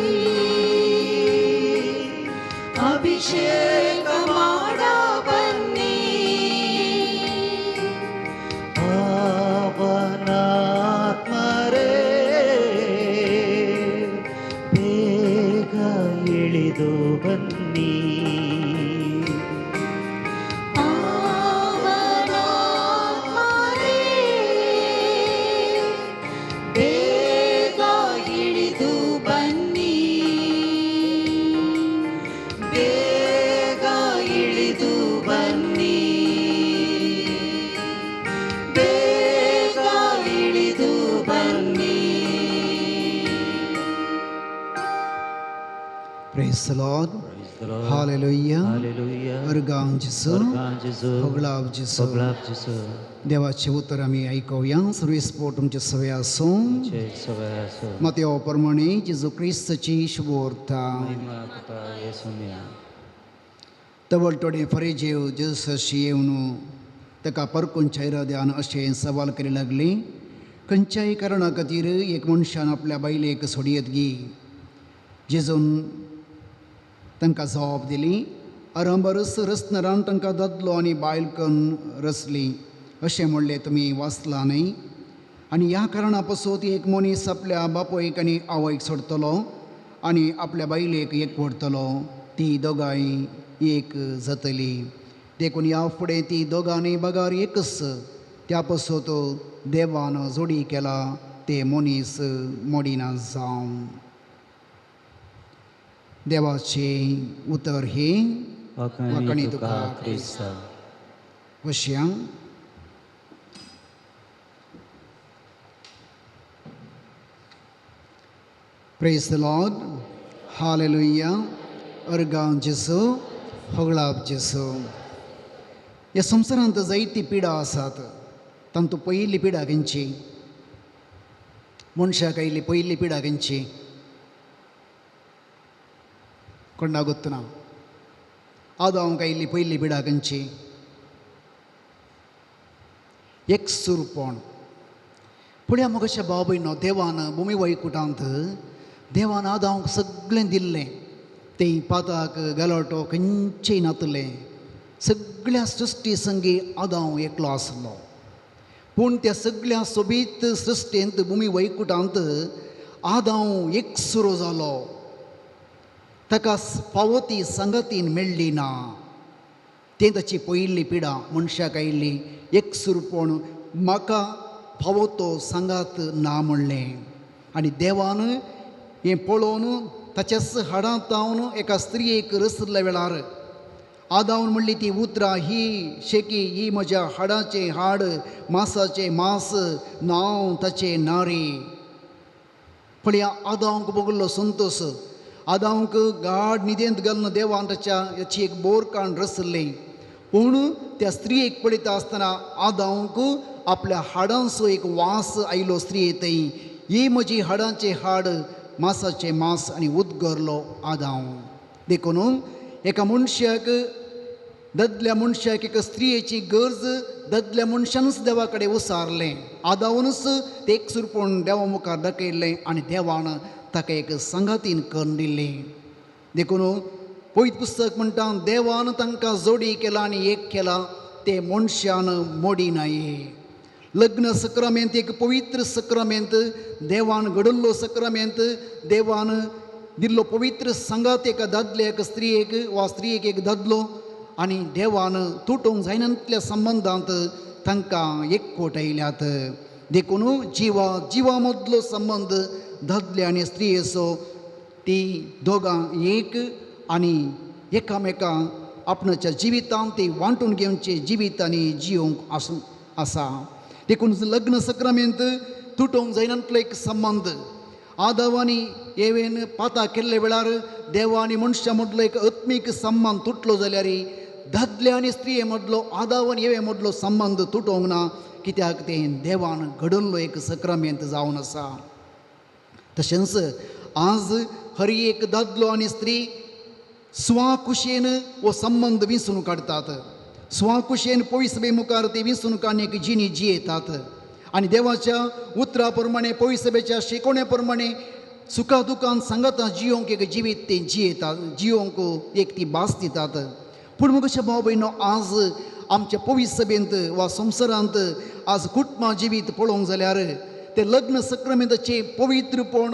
ಅಭಿಷೇಕ ಮಾಡ ಬನ್ನಿ ಪಾವನಾತ್ಮರೇ ಬೇಗ ಇಳಿದು ಬನ್ನಿ ಪಾವನಾತ್ಮರೇ ಬೇಗ ಇಳಿದು ಬನ್ನಿ ಬೇಗ ಇಳಿದು ಬನ್ನಿ ಬೇಗ ಇಳಿದು ಬನ್ನಿ Praise the Lord. Praise the Lord. Hallelujah. Hallelujah. वर्गांजिसु वर्गांजिसु होगलावजिसु पगलावजिसु देवाचे उत्तर आम्ही ऐकूया सर्विस पोट तुमचे सवय असो जय सवयासु मत्याप्रमाणे जेजू ख्रिस्ताची शुभवार्ता महिमा तुका येसुम्या तवळटोडे फरिजेव जेजूसाशी येवन ताका परकून ध्यान अशें सवाल करूंक लागली खंयच्याय कारणा खातीर एक मनशान आपल्या बायलेक सोडयत गी जेजून तांकां जबाब दिली आरंबरस रसनरान तांकां दादलो आनी बायल करून रचली अशें म्हणलें तुमी वाचलां न्ही आनी ह्या कारणा पासून एक मनीस आपल्या बापोयक आनी आवयक सोडटलो आनी आपल्या बायलेक एकवटतलो ती दोगांय एक जातली देखून ह्या फुडें ती दोगांनी बागार एकच त्या पासून देवान जोडी केला ते मनीस मोडिना जावं देवाचे उतर हे वखणी तुका क्रिस्ता वश्यांक प्रेज द लॉर्ड, हालेलुया, अर्गांव जेसू, होगळाप जेसू. ह्या संवसारांत जायती पिडा आसात. तांतूं पयली पिडा खंयची? मनशाक आयिल्ली पयली पिडा खंयची? कोणाक गोत्तुना? आदामाक आयिल्ली पयली पिडा खंयची? एकसुरपण. पळया मोगाच्या भाव भयणो, देवान भुमी वैकुंठांत देवान आदामाक सगळें दिल्लें. तें पाताक गलोटो खंयचेंय नातलें. सगळ्या सृश्टी संगी आदाम एकलो आसलो. पूण त्या सगळ्या सोबीत सृश्टेंत भुमी वैकुंठांत आदाम एकसुरो जालो. ताका फावो ती संगतीन मेळ्ळी ना. तें ताची पयली पिडा मनशाक आयिल्ली एकसुरपण. म्हाका फावो तो सांगात ना म्हणलें. आनी देवान हें पळोवन ताच्याच हाडांत तावन एका स्त्रियेक रचल्या वेळार आदाम म्हणली ती उतरां, ही शेकी, ही म्हज्या हाडाचें हाड, मांसाचें मांस, नांव ताचें नारी. पळया आदामाक भोगलो संतोश. आदामाक गाढ न्हिदेंत घालून देवान ताच्या हाची एक बोर काडून रचलें. पूण त्या स्त्रियेक पळयता आसतना आदामाक आपल्या हाडांचो एक वास आयलो स्त्रिये थंय. ही म्हजी हाडांचें हाड, मांसाचें मांस, आनी उदगरलो आदाम. देखून एका मनशाक, ददल्या मनशाक एका स्त्रियेची गरज ददल्या मनशानूच देवा कडेन उसारलें. आदामानूच तें एकसुरपण देवा मुखार दाखयलें आनी देवान ताका एक संगातीन करून दिल्लें. देखून पवित्र पुस्तक म्हणटा, देवान तांकां जोडी केला आनी एक केला, ते मनशान मोडिनाये. लग्न सक्रामेंत एक पवित्र सक्रामेंत, देवान घडल्लो सक्रामेंत, देवान दिल्लो पवित्र संगात एका दादल्याक स्त्रियेक वा स्त्रियेक एक दादलो. आनी देवान तुटोवंक जायनातल्या संबंदांत तांकां एकवटायल्यात. देखून जिवा मदलो संबंद दादल्या आनी स्त्रियेचो, ती दोगां एक आनी एकामेकांक आपणाच्या जिवितांत ती वांटून घेवचें जिवितांनी जियोंक आसा. देखून लग्न सक्रामेंत तुटोवंक जायनातलो एक संबंद. आदाम आनी एवेन पाता केल्ले वेळार देवा आनी मनशा मदलो एक आत्मीक संबंद तुटलो जाल्यार दादल्या आनी स्त्रिये मदलो, आदाम आनी एवे मदलो संबंद तुटोवंक ना. कित्याक तें देवान घडल्लो एक सक्रामेंत जावन आसा. तशेंच आज हर एक दादलो आनी स्त्री स्वाकुशेन हो संबंद विंचून काडटात. स्वाकुशेन पवित्र मुखार ती विंचून काडण्याक जिणी जियेतात. आनी देवाच्या उतरा प्रमाणे, पवित्र शिकोवण्या प्रमाणे सुखा दुखान सांगाता जियोंक एक जिवीत ते जियेतात, जियोंक एक ती भास दितात. पूण मुखाच्या भाव भयणो, आज आमच्या पवित्र सभेंत वा संवसारांत आज कुटुंबा जिवीत पळोवंक जाल्यार ते लग्न सक्रामेंताचें पवित्रपण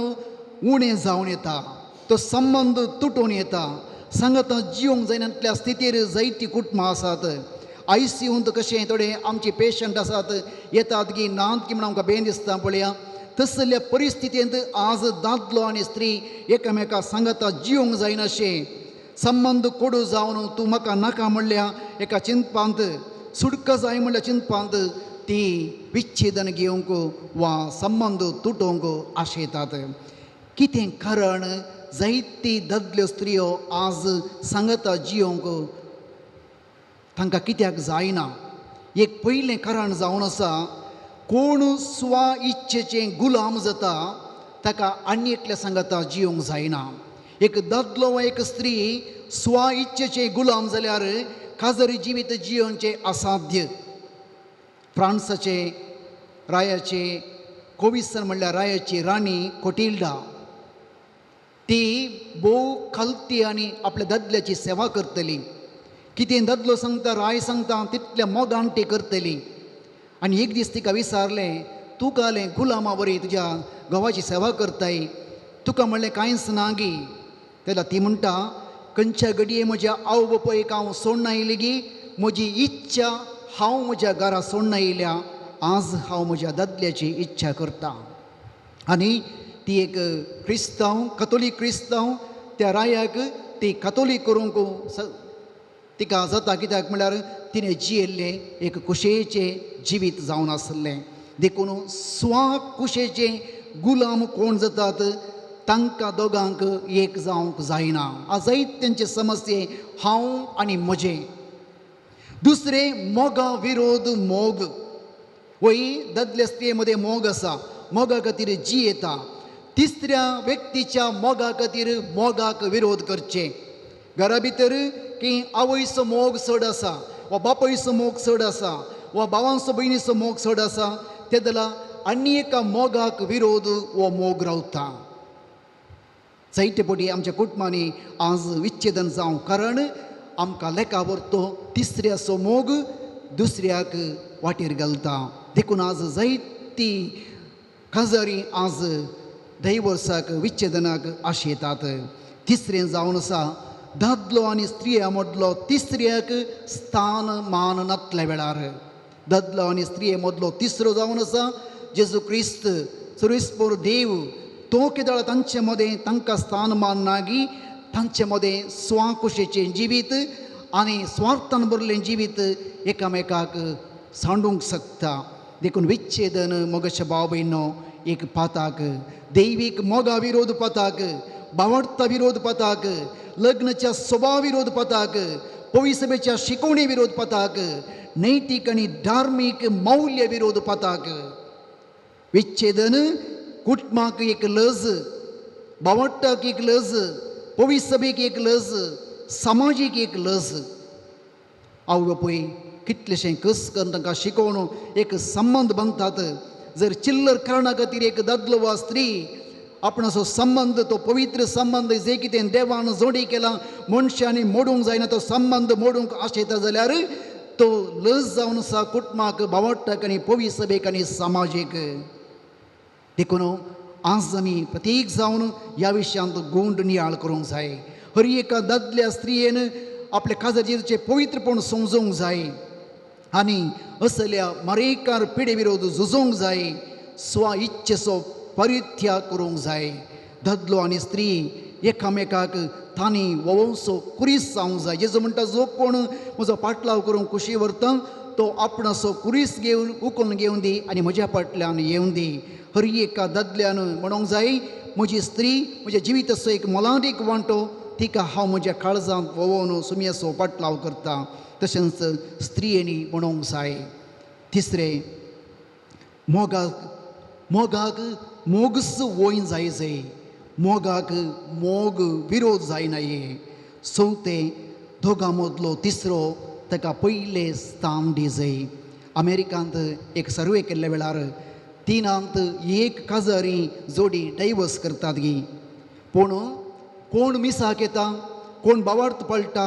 उणें जावन येता. तो संबंद तुटून येता. सांगाता जियोंक जायनातल्या स्थितीर जायतीं कुटुंबां आसात. ICUंत कशें थोडे आमचे पेशंट आसात, येतात की नात की म्हणून आमकां बेन दिसता. पळया तसल्या परिस्थितींत आज दादलो आनी स्त्री एकामेका सांगाता जियोंक जायनाशें. संबंद कोडू जावन तूं म्हाका नाका म्हणल्या एका चिंतपांत, सुटका जाय म्हणल्या चिंतपांत ती विच्छेदन घेवंक वा संबंद तुटोवंक आशेतात. कितें कारण? जायती दादल्यो स्त्रियो आज सांगाता जियोंक तांकां कित्याक जायना? एक पयलें कारण जावन आसा, कोण स्वा इच्छेचें गुलाम जाता ताका आनी एकल्या सांगाता जियोंक जायना. एक दादलो वा एक स्त्री स्वा इच्छेचें गुलाम जाल्यार काजरी जिवीत जियोवचें असाध्य. फ्रांसाचे रायाचे कोविसन म्हणल्यार रायाची राणी कोटिल्डा, ती भोव खालती आनी आपल्या दादल्याची सेवा करतली. कितें दादलो सांगता, राय सांगता तितल्या मोगान ती करतली. आनी एक दीस तिका विचारलें, तूं कालें गुलामा बरी तुज्या घोवाची सेवा करताय, तुका म्हणलें कांयच ना गी. तेन्ना ती म्हणटा, खंयच्या घडये म्हज्या आवय बापायक हांव सोडना येयली गी, म्हजी इच्छा हांव म्हज्या घरा सोडना येयल्या. आज हांव म्हज्या दादल्याची इच्छा करतां. आनी ती एक क्रिस्तांव, कथोलीक क्रिस्तांव, त्या रायाक ती कथोलीक करूंक तिका जाता. कित्याक म्हळ्यार तिणें जियेल्लें एक कुशेचें जिवीत जावन आसलें. देखून स्वा कुशेचें गुलाम कोण जातात तांकां दोगांक एक जावंक जायना. आज जायत्यांचे समस्ये हांव आनी म्हजें. दुसरें मोगा विरोध मोग. वही ददल्या स्त्रिये मध्ये मोग आसा, मोगा खातीर जी येता. तिसऱ्या व्यक्तीच्या मोगा खातीर मोगाक विरोध करचे. घरा भितर की आवयचो मोग चड आसा, वा बापायचो मोग चड आसा, वा भावांचो भयणीचो मोग चड आसा, ते जाल्यार आनी एका मोगाक विरोध हो मोग रावता. जायते फावटी आमच्या कुटुंबांनी आज विच्छेदन जावं कारण आमकां लेखावर तो तिसऱ्याचो मोग दुसऱ्याक वाटेर घालता. देखून आज जायती काजारी आज दैवर्साक विच्छेदनाक आशेतात. तिसरें जावन आसा दादलो आनी स्त्रिया मदलो तिसऱ्याक स्थान मान नातल्या वेळार. दादलो आनी स्त्रिये मदलो तिसरो जावन आसा जेजू क्रिस्त सर्वेस्पर देव. तो केदाळ तांचे मदें तांकां स्थान मान नागी, तांचे मदें स्वाकुशेचें जिवीत आनी स्वार्थान भरलें जिवीत एकामेकाक सांडूंक शकता. देखून विच्छेदन मोगाच्या भाव भयणो एक पाताक, दैवीक मोगा विरोध पाताक, भावार्था विरोध पाताक, लग्नाच्या स्वभाव विरोध पाताक, पविसभेच्या शिकवणी विरोध पाताक, नैतीक आनी धार्मीक मौल्य विरोध पाताक. विच्छेदन कुटुंबाक एक लज, भावार्थाक एक लज, पविसभेक एक लज, समाजीक एक लज. आवय बापूय कितलेशें कस करून तांकां शिकोवन एक संबंध बांदतात. जर चिल्लर कारणा खातीर एक दादलो वा स्त्री आपणाचो संबंध, तो पवित्र संबंध जे कितें देवान जोडी केला मनशांनी मोडूंक जायना, तो संबंध मोडूंक आशेता जाल्यार तो लज जावन आसा कुटुंबाक, भावार्थाक आनी पविसभेक आनी समाजीक. देखून आज आमी प्रत्येक जावन ह्या विशयांत गोंड नियाळ करूंक जाय. हर एका दादल्या स्त्रियेन आपल्या काजाचेर पवित्रपण समजूंक जाय आनी असल्या मरेकार पिडे विरोध झुजोंक जाय. स्व इच्छेचो परित्याग करूंक जाय. दादलो आनी स्त्री एकामेकाक तांणी वोवोसो कुरीस जावंक जाय. जेजू म्हणटा जो कोण म्हजो पाटलाव करूंक कुशी व्हरता तो आपणाचो कुरीस घेवन उखलून घेवन दी आनी म्हज्या फाटल्यान येवन दी. हर एका दादल्यान म्हणूंक जाय म्हजी स्त्री म्हज्या जिविताचो एक मोलादीक वांटो, तिका हांव म्हज्या काळजांत वोवोन सुमयेचो पाटलाव करता. तशेंच स्त्रियेनी म्हणूंक जाय. तिसरें मोगाक मोगस वोयन जाय जाय, मोगाक मोग विरोध जायनाये. चवथें दोगां मदलो तिसरो ताका पयलें स्थान दी जाय. अमेरिकांत एक सर्वे केल्ल्या वेळार 3 काजारी जोडी डायवर्स करतात गी. पूण कोण मिसाक येता, कोण भावार्थ पळटा,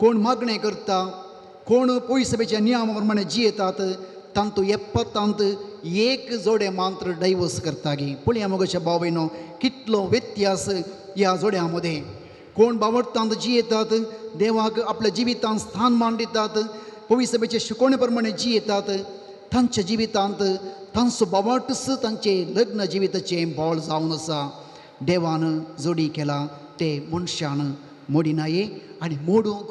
कोण मागणें करता, कोण पयसभेच्या नियमा प्रमाणे जियेतात, तांतू 70 एक जोडे मात्र डायवर्स करता गी. पळया मोगाच्या भाव भयणो कितलो व्यत्यास ह्या जोड्यां मदें. कोण भावार्थांत जियेतात, देवाक आपल्या जिवितांत स्थान मान दितात, पविसभेचे शिकवणे प्रमाणे जियेतात, तांच्या जिवितांत तांचो भावार्थच तांचे लग्न जिविताचें बोळ जावन आसा. देवान जोडी केला ते मनशान मोडिनाये आनी मोडूंक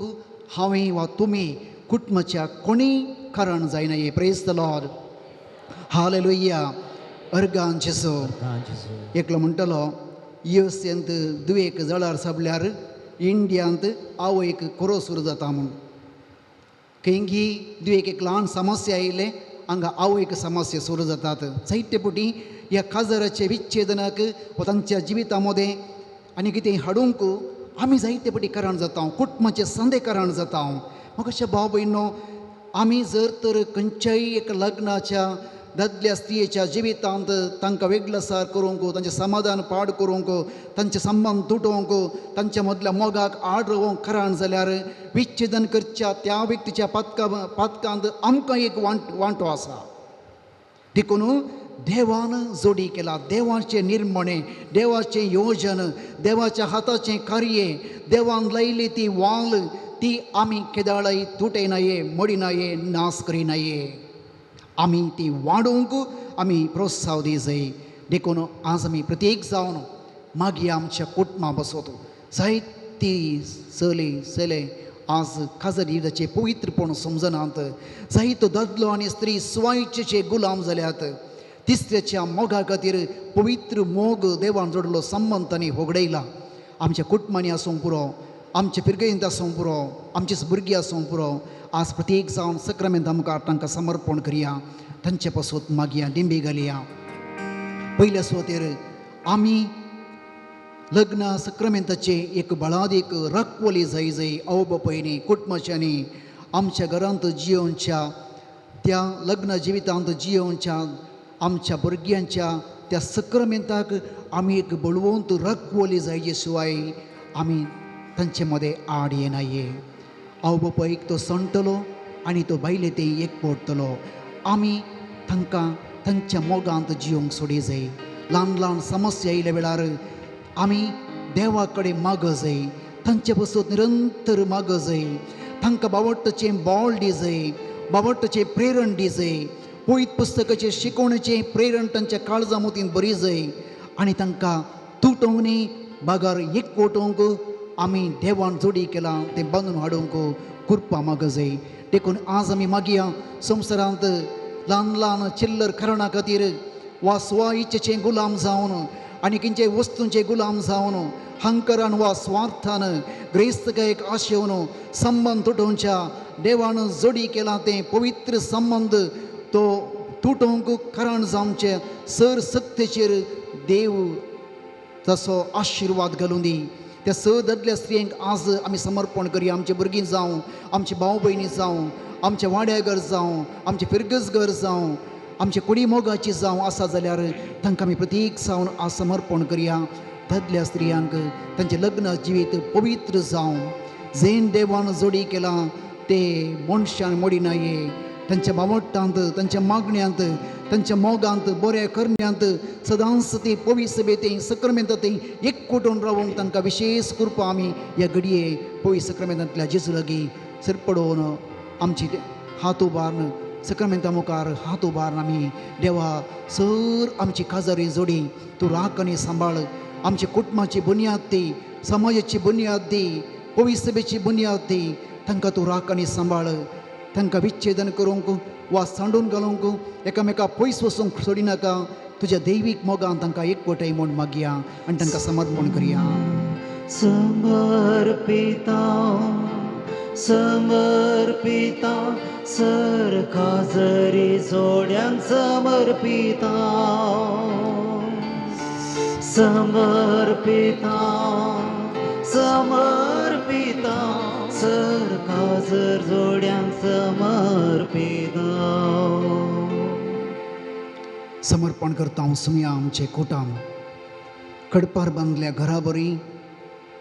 हांवें वा तुमी कुटुंबाच्या कोणीय कारण जायनाये. Praise the Lord. हालेलुया. अर्गान जेसो. एकलो म्हणटलो युएसएंत दुयेक जळार साबल्यार इंडियांत आवयक कोरो सुरू जाता म्हूण. खंयी दुयेक एक ल्हान समस्या आयले हांगा आवयक समस्या सुरू जातात. जायते फावटी ह्या काजाराचे विच्छेदनाक वा तांच्या जिविता मदें आनी कितें हाडूंक आमी जायते फावटी कारण जाता, कुटुंबाचे संदे कारण जाता. म्हाका अशें भाव भयणो आमी जर तर खंयच्याय एक लग्नाच्या दादल्या स्त्रियेच्या जिवितांत तांकां वेगळासार करूंक, तांचें समाधान पाड करूंक, तांचे संबंध तुटोवंक, तांच्या मदल्या मोगाक आड रावंक कारण जाल्यार विच्छेदन करच्या त्या व्यक्तीच्या पातकांत आमकां एक वांटो आसा. देखून देवान जोडी केला. देवाचें निर्मणें, देवाचें योजन, देवाच्या हाताचें कार्य, देवान लायली ती वाल ती आमी केदाळय तुटयनाये, मोडिनाये, नाश करिनाये. आमी ती वाडोवंक आमी प्रोत्साह दी जाय. देखून आज आमी प्रत्येक जावन मागीर आमच्या कुटुंबा बसत जायती चले आज काजार जिविताचे पवित्रपण समजनात. जायतो दादलो आनी स्त्री स्वाइच्छेचे गुलाम जाल्यात. तिसऱ्याच्या मोगा खातीर पवित्र मोग देवान जोडलो संबंध तांणी होगडयला. आमच्या कुटुंबांनी आसूं पुरो, आमच्या पिरगेंत आसूं पुरो, आमचे भुरगीं आसूं पुरो, आज प्रत्येक जावन सक्रामेंत आमकां तांकां समर्पण करया, तांचे पासून मागया, डिंबी घालया. पयल्या सुवातेर आमी लग्न सक्रामेंताचे एक बळाद एक रखवली जाय आवय बापायनी कुटुंबाच्यांनी आमच्या घरांत जियोवच्या, त्या लग्न जिवितांत जियोवच्या आमच्या भुरग्यांच्या त्या सक्रामेंताक आमी एक बळवंत रखवली जायचे शिवाय आमी तांचे मदें आड येनाये. आवय बापायक तो सणटलो आनी तो बायले ते एक पडटलो. आमी तांकां तांच्या मोगांत जियोंक सोडी जाय. ल्हान ल्हान समस्या येयल्या वेळार आमी देवा कडेन माग जाय, तांचे पासून निरंतर माग जाय. तांकां बावट्टाचें बोल दी जाय, बावट्टाचें प्रेरण दी जाय. पवित्र पुस्तकाचें शिकोवणेचें प्रेरण तांच्या काळजा मतीन बरी जाय आनी तांकां तुटोवंक न्ही बागार एकवटोवंक आमी देवान जोडी केलां तें बांदून हाडूंक कृपा माग जाय. देखून आज आमी मागया संवसारांत ल्हान ल्हान चिल्लर कारणां खातीर वा स्वा इच्छेचें गुलाम जावन आनी खंयचे वस्तूंचे गुलाम जावन हंकारान वा स्वार्थान ग्रेस्तकायेक आशेवन संबंद तुटोवच्या देवान जोडी केलां तें पवित्र संबंद तो तुटोवंक कारण जावचे सर सक्तेचेर देव तसो आशिर्वाद घालून दी. त्या स ददल्या स्त्रियांक आज आमी समर्पण करया. आमची भुरगीं जावं, आमची भाव भयणी जावं, आमचे वाड्यागर जावं, आमचे फिरगजगर जावं, आमचे कुडी मोगाची जावं आसा जाल्यार तांकां आमी प्रत्येक जावन आज समर्पण करया. ददल्या स्त्रियांक तांचें लग्न जिवीत पवित्र जावं, जेन देवान जोडी केलां ते मनशान मोडिनाये. तांच्या बावट्टांत, तांच्या मागण्यांत, तांच्या मोगांत, बऱ्या करण्यांत सदांच ती पवित्र सभेत सक्रामेंतांत एकवटून रावूंक तांकां विशेष कृपा आमी ह्या घडये पवित्र सक्रामेंतांतल्या जेजू लागीं सरपडोवन आमची हात उबारून सक्रामेंता मुखार हात उबारून आमी देवा सर आमची काजारी जोडी तूं राख आनी सांबाळ. आमच्या कुटुंबाची बुन्याद दी, समाजाची बुन्याद दी, पवित्र सभेची बुन्याद दी. तांकां तूं राख आनी सांबाळ. तांकां विच्छेदन करूंक वा सांडून घालूंक एकामेका पयस वचूंक सोडिनाका. तुज्या दैवीक मोगान तांकां एकवटाय म्हूण मागया आनी तांकां समर्पण करया. समर्पिता समर्पिता सर काजरी जोड्यांक समर्पिता समर्पिता समर्पिता सर काजर जोड्यांक समर्पिता. समर्पण करता हांव सुमया आमचे कुटाम कडपार बांदल्या घरा बरी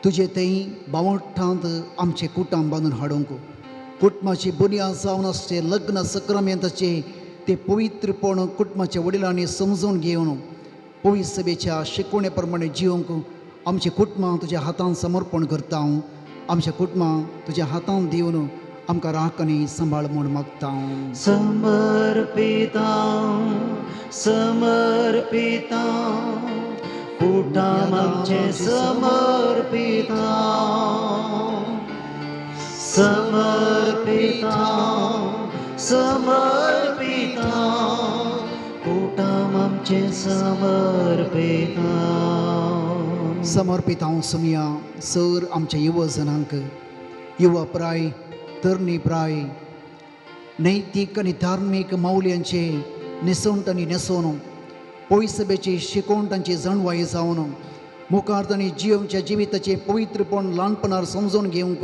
तुजे थंय बावट्टांत आमचे कुटाम बांदून हाडूंक कुटुंबाची बुन्याद जावन आसचे लग्न सक्रामेंताचे ते पवित्रपण कुटुंबाच्या वडिलांनी समजून घेवन पवित्र सभेच्या शिकवणे प्रमाणे जियोंक आमचे कुटुंबां तुज्या हातांत समर्पण करता हांव. आमच्या कुटुंबां तुज्या हातांत दिवन आमकां राख आनी सांबाळ म्हूण मागता हांव. समर्पिता समर्पिता कुटाम आमचे समर्पिता समर्पिता समर्पिता कुटाम आमचे समर्पिता. समर्पित हांव सुमया सर आमच्या युवजनांक युवा प्राय तरणी प्राय नैतीक आनी धार्मीक मौल्यांचे निसवण तांणी नेसोवन पवित्र सभेची शिकोवण तांची जणवाय जावन मुखार तांणी जियोवच्या जिविताचें पवित्रपण ल्हानपणार समजून घेवंक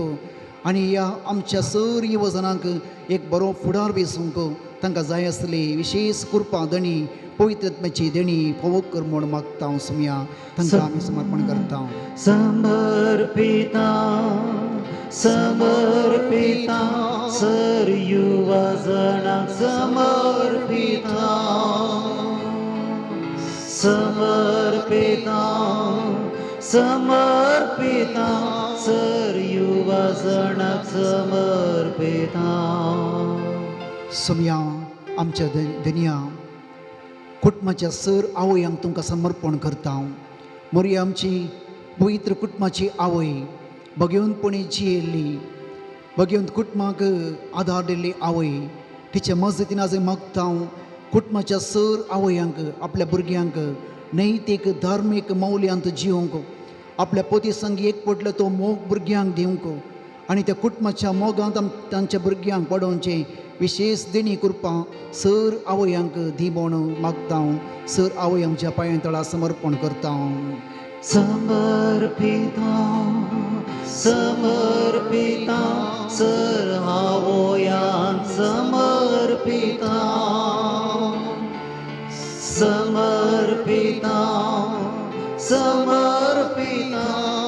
आनी ह्या आमच्या सर युवजनांक एक बरो फुडार वेसूंक तांकां जाय आसली विशेष कृपा दणी पवित्रत्वाची देणी फावो कर म्हूण मागता हांव सुमया. तांकां आमी समर्पण करता. समर्पिता समर्पिता सर युवा जनांक समर्पिता समर्पिता समर्पिता सर युवा जनांक समर्पिता. सुमया आमच्या दुनिया कुटुंबाच्या सर आवयांक तुमकां समर्पण करता हांव. मोरी आमची पवित्र कुटुंबाची आवय भगिवंतपणी जियेल्ली भगिवंत कुटुंबाक आदार दिल्ली आवय तिच्या मजतीन आज मागता हांव कुटुंबाच्या सर आवयांक आपल्या भुरग्यांक नैतीक धार्मीक मौल्यांत जिवंक आपल्या पोती संगी एक पडलो तो मोग भुरग्यांक दिवंक आनी त्या कुटुंबाच्या मोगांत तांच्या भुरग्यांक पडोवचे विशेष देणी करपा सर आवयांक दिबोण मागता सर आवयांच्या पांयां तळा समर्पण करता समर्पिता समर्पिता सर आवयान समर्पिता समर्पिता समर्पिता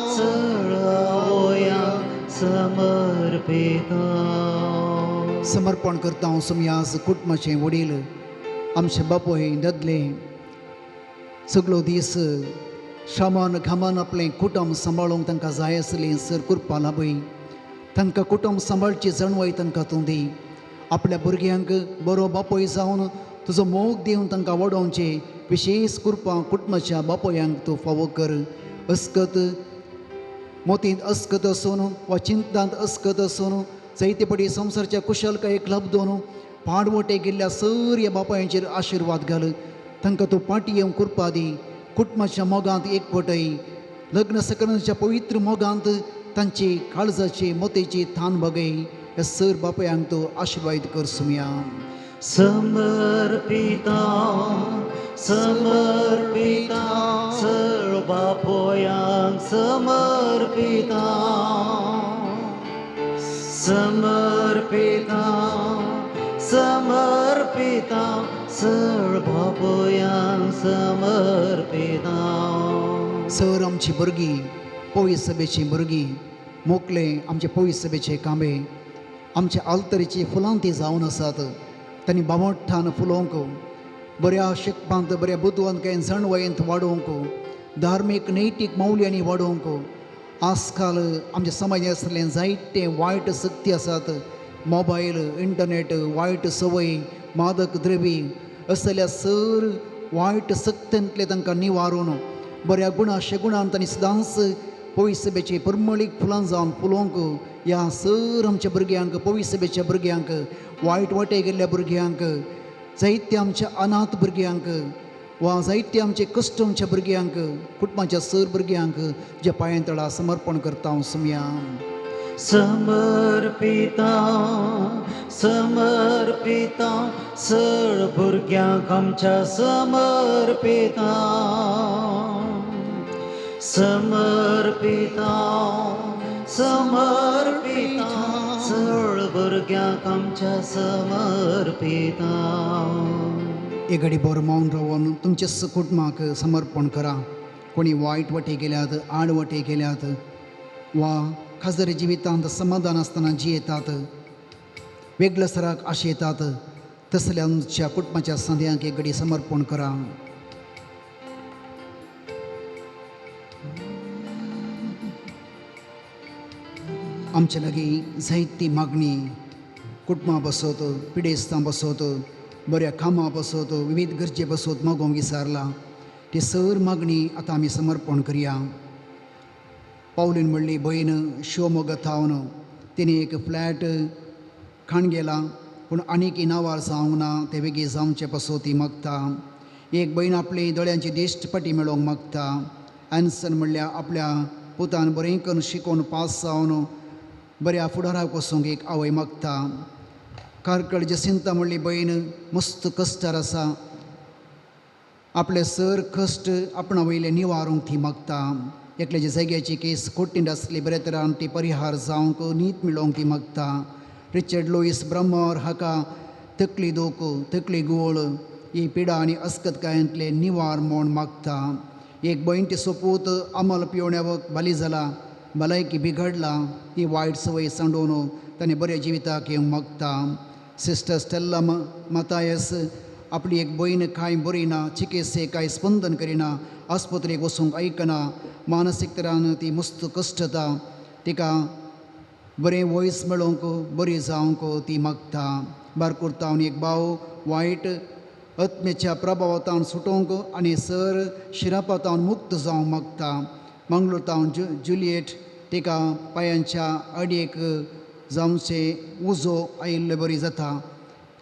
सर आवयान समर्पिता समर्पण करता समयाज कुटुंबाचे वडील आमचे बापोय ददले सगळो दीस श्रामान घामान आपलें कुटुंब सांबाळूंक तांकां जाय आसलें सर करपा लाभय तांकां कुटुंब सांबाळची जणवय तांकां तूं दी आपल्या भुरग्यांक बरो बापोय जावन तुजो मोग दिवन तांकां वडोवचे विशेष करपा कुटुंबाच्या बापोयांक तूं फावो कर अस्कत मोतींत अस्कत आसून वा चिंतांत अस्कत आसून जायते पडी संवसारच्या कुशलकायेक लाभदोन पाडवटे गेल्ल्या सर ह्या बापायांचेर आशिर्वाद घाल तांकां तूं पाटी येवंक करपा दी कुटुंबाच्या मोगांत एकवटय लग्न सकरांच्या पवित्र मोगांत तांची काळजाची मोतेची थान बगय ह्या सर बापायांक तूं आशिर्वाद कर सुम्या समर्पिता समर्पिता सर बापोयांक समर्पिता समर्पिता समर्पिता सर बापोयांक समर्पिता सर आमची भुरगीं पवित्र सभेची भुरगीं मोकले आमचे पवित्र सभेचे कांबे आमच्या आल्तरीची फुलांती जावन आसात तांणी बाबोठान फुलोवंक बऱ्या शिकपांत बऱ्या बुद्दवंतकायेन जणवयेंत वाडोवंक धार्मीक नैतीक मौल्यांनी वाडोवंक आजकाल आमच्या समाजांत आसलें जायते वायट सक्ती आसात मोबायल इंटरनेट वायट संवय मादक द्रव्य असल्या सर वायट सक्तींतले तांकां निवारून बऱ्या गुणा शेगुणांत आनी सदांच पवित्र सभेची परमळीक फुलां जावन फुलोवंक ह्या सर आमच्या भुरग्यांक पवित्र सभेच्या भुरग्यांक वायट वाटे गेल्ल्या भुरग्यांक जायत्या आमच्या अनाथ भुरग्यांक वा जायत्या आमचे कश्टमच्या भुरग्यांक कुटुंबाच्या सर भुरग्यांक जे पांयां तळा समर्पण करता हांव सुम्या समर्पिता समर्पिता सर भुरग्यांक आमच्या समर्पिता समर्पिता समर्पिता सर भुरग्यांक आमच्या समर्पिता एक घडी बरो मौन रावन तुमच्या कुटुंबाक समर्पण करा कोणी वायट वटे गेल्यात आड वटे गेल्यात वा खाजरी जिवितांत समाधान आसतना जियेतात वेगळ्या सराक आशेतात तसल्या आमच्या कुटुंबाच्या संद्यांक एक घडी समर्पण करा आमचे लागीं जायती मागणी कुटुंबां बसत पिडेस्तां बसत बऱ्या कामां बसत विविध गरजे बसत मागोवंक विचारला ती सर मागणी आतां आमी समर्पण करया पावलीन म्हणली भयण शिवमोगा थावन तिणे एक फ्लॅट खाण गेला पूण आनीक इनावार जावंक ना ते वेगळी जावचे पासो ती मागता एक भयण आपली दोळ्यांची दिश्ट पाटी मेळोवंक मागता एन्सन म्हणल्या आपल्या पुतान बरें करून शिकोवन पास जावन बऱ्या फुडाराक वचूंक एक आवय मागता कारकळ जसिंता म्हणली भयण मस्त कश्टार आसा आपले सर कश्ट आपणा वयले निवारूंक ती मागता एकल्याच्या जाग्याची केस कोट्टींड आसली बरे तरान ती परिहार जावंक नीत मेळोवंक ती मागता रिचर्ड लुईस ब्रह्मोर हाका तकली दोक तकली गुवळ ही पिडा आनी अस्कतकायांतले निवार म्हूण मागता एक भयण ती सोपूत अमल पिवण्याक बाली जाला भलायकी बिघडला ती वायट संवय सांडून ताणें बऱ्या जिविताक येवंक मागता सिस्टर स्टेल्ला मातायस आपली एक भयण कांय बरी ना चिकित्सेक कांय स्पंदन करिना आस्पत्रेक वचूंक आयकना मानसीक तरान ती मस्त कश्टता तिका बरें वयस मेळोवंक बरी जावंक ती मागता बारकुर्तावन एक भाव वायट आत्मेच्या प्रभावांतान सुटोवंक आनी सर शिरापातावन मुक्त जावंक मागता मंगळूरतावन जुलियेट तिका पांयांच्या अडयेक जावचे उजो आयिल्ले बरी जाता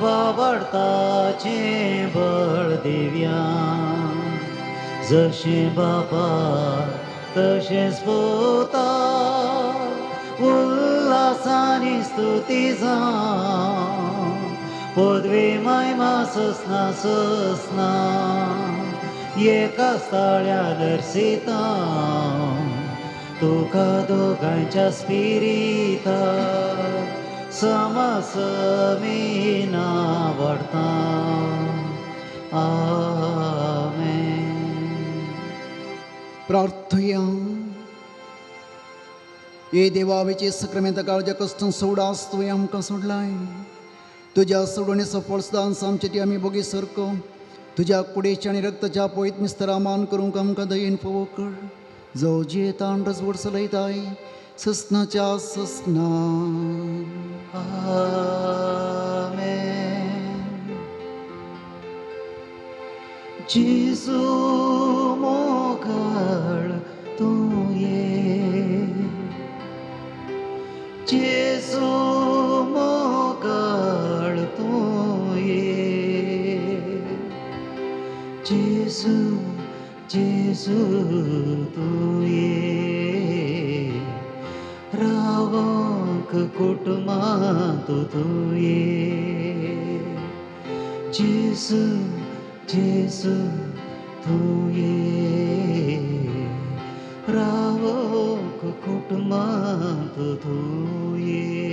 बाबडताचे बळ दिव्या जशे बापा तशेंच पोता उल्हासानी स्तुती जावं पदवी महिमा ससना ससना एका स्थळ्यार दर्शिता तुका दोगांच्या स्पिरिता समसमीना वाढता आमेन. प्रार्थया ये देवावेचे सक्रामेंत काळजा कष्ट सोडास तुवें आमकां सोडलाय. तुज्या सोडवणेचो फळसदान आमचे आमी बोगी सरको तुज्या कुडेच्या आनी रक्ताच्या पवित्र मिस्तरा मान करूंक आमकां दयेन फोव कर. जो जियेतान रजवड चलयताय ससनाच्या ससना. आमेन. जेजू मोगाळ तूं ये जेजू मोगाळ तूं ये जेजू जेजू तूं ये रावंक कुटुंबांत तूं ये जेजू जेजू तूं ये रावंक कुटुंबांत तूं ये.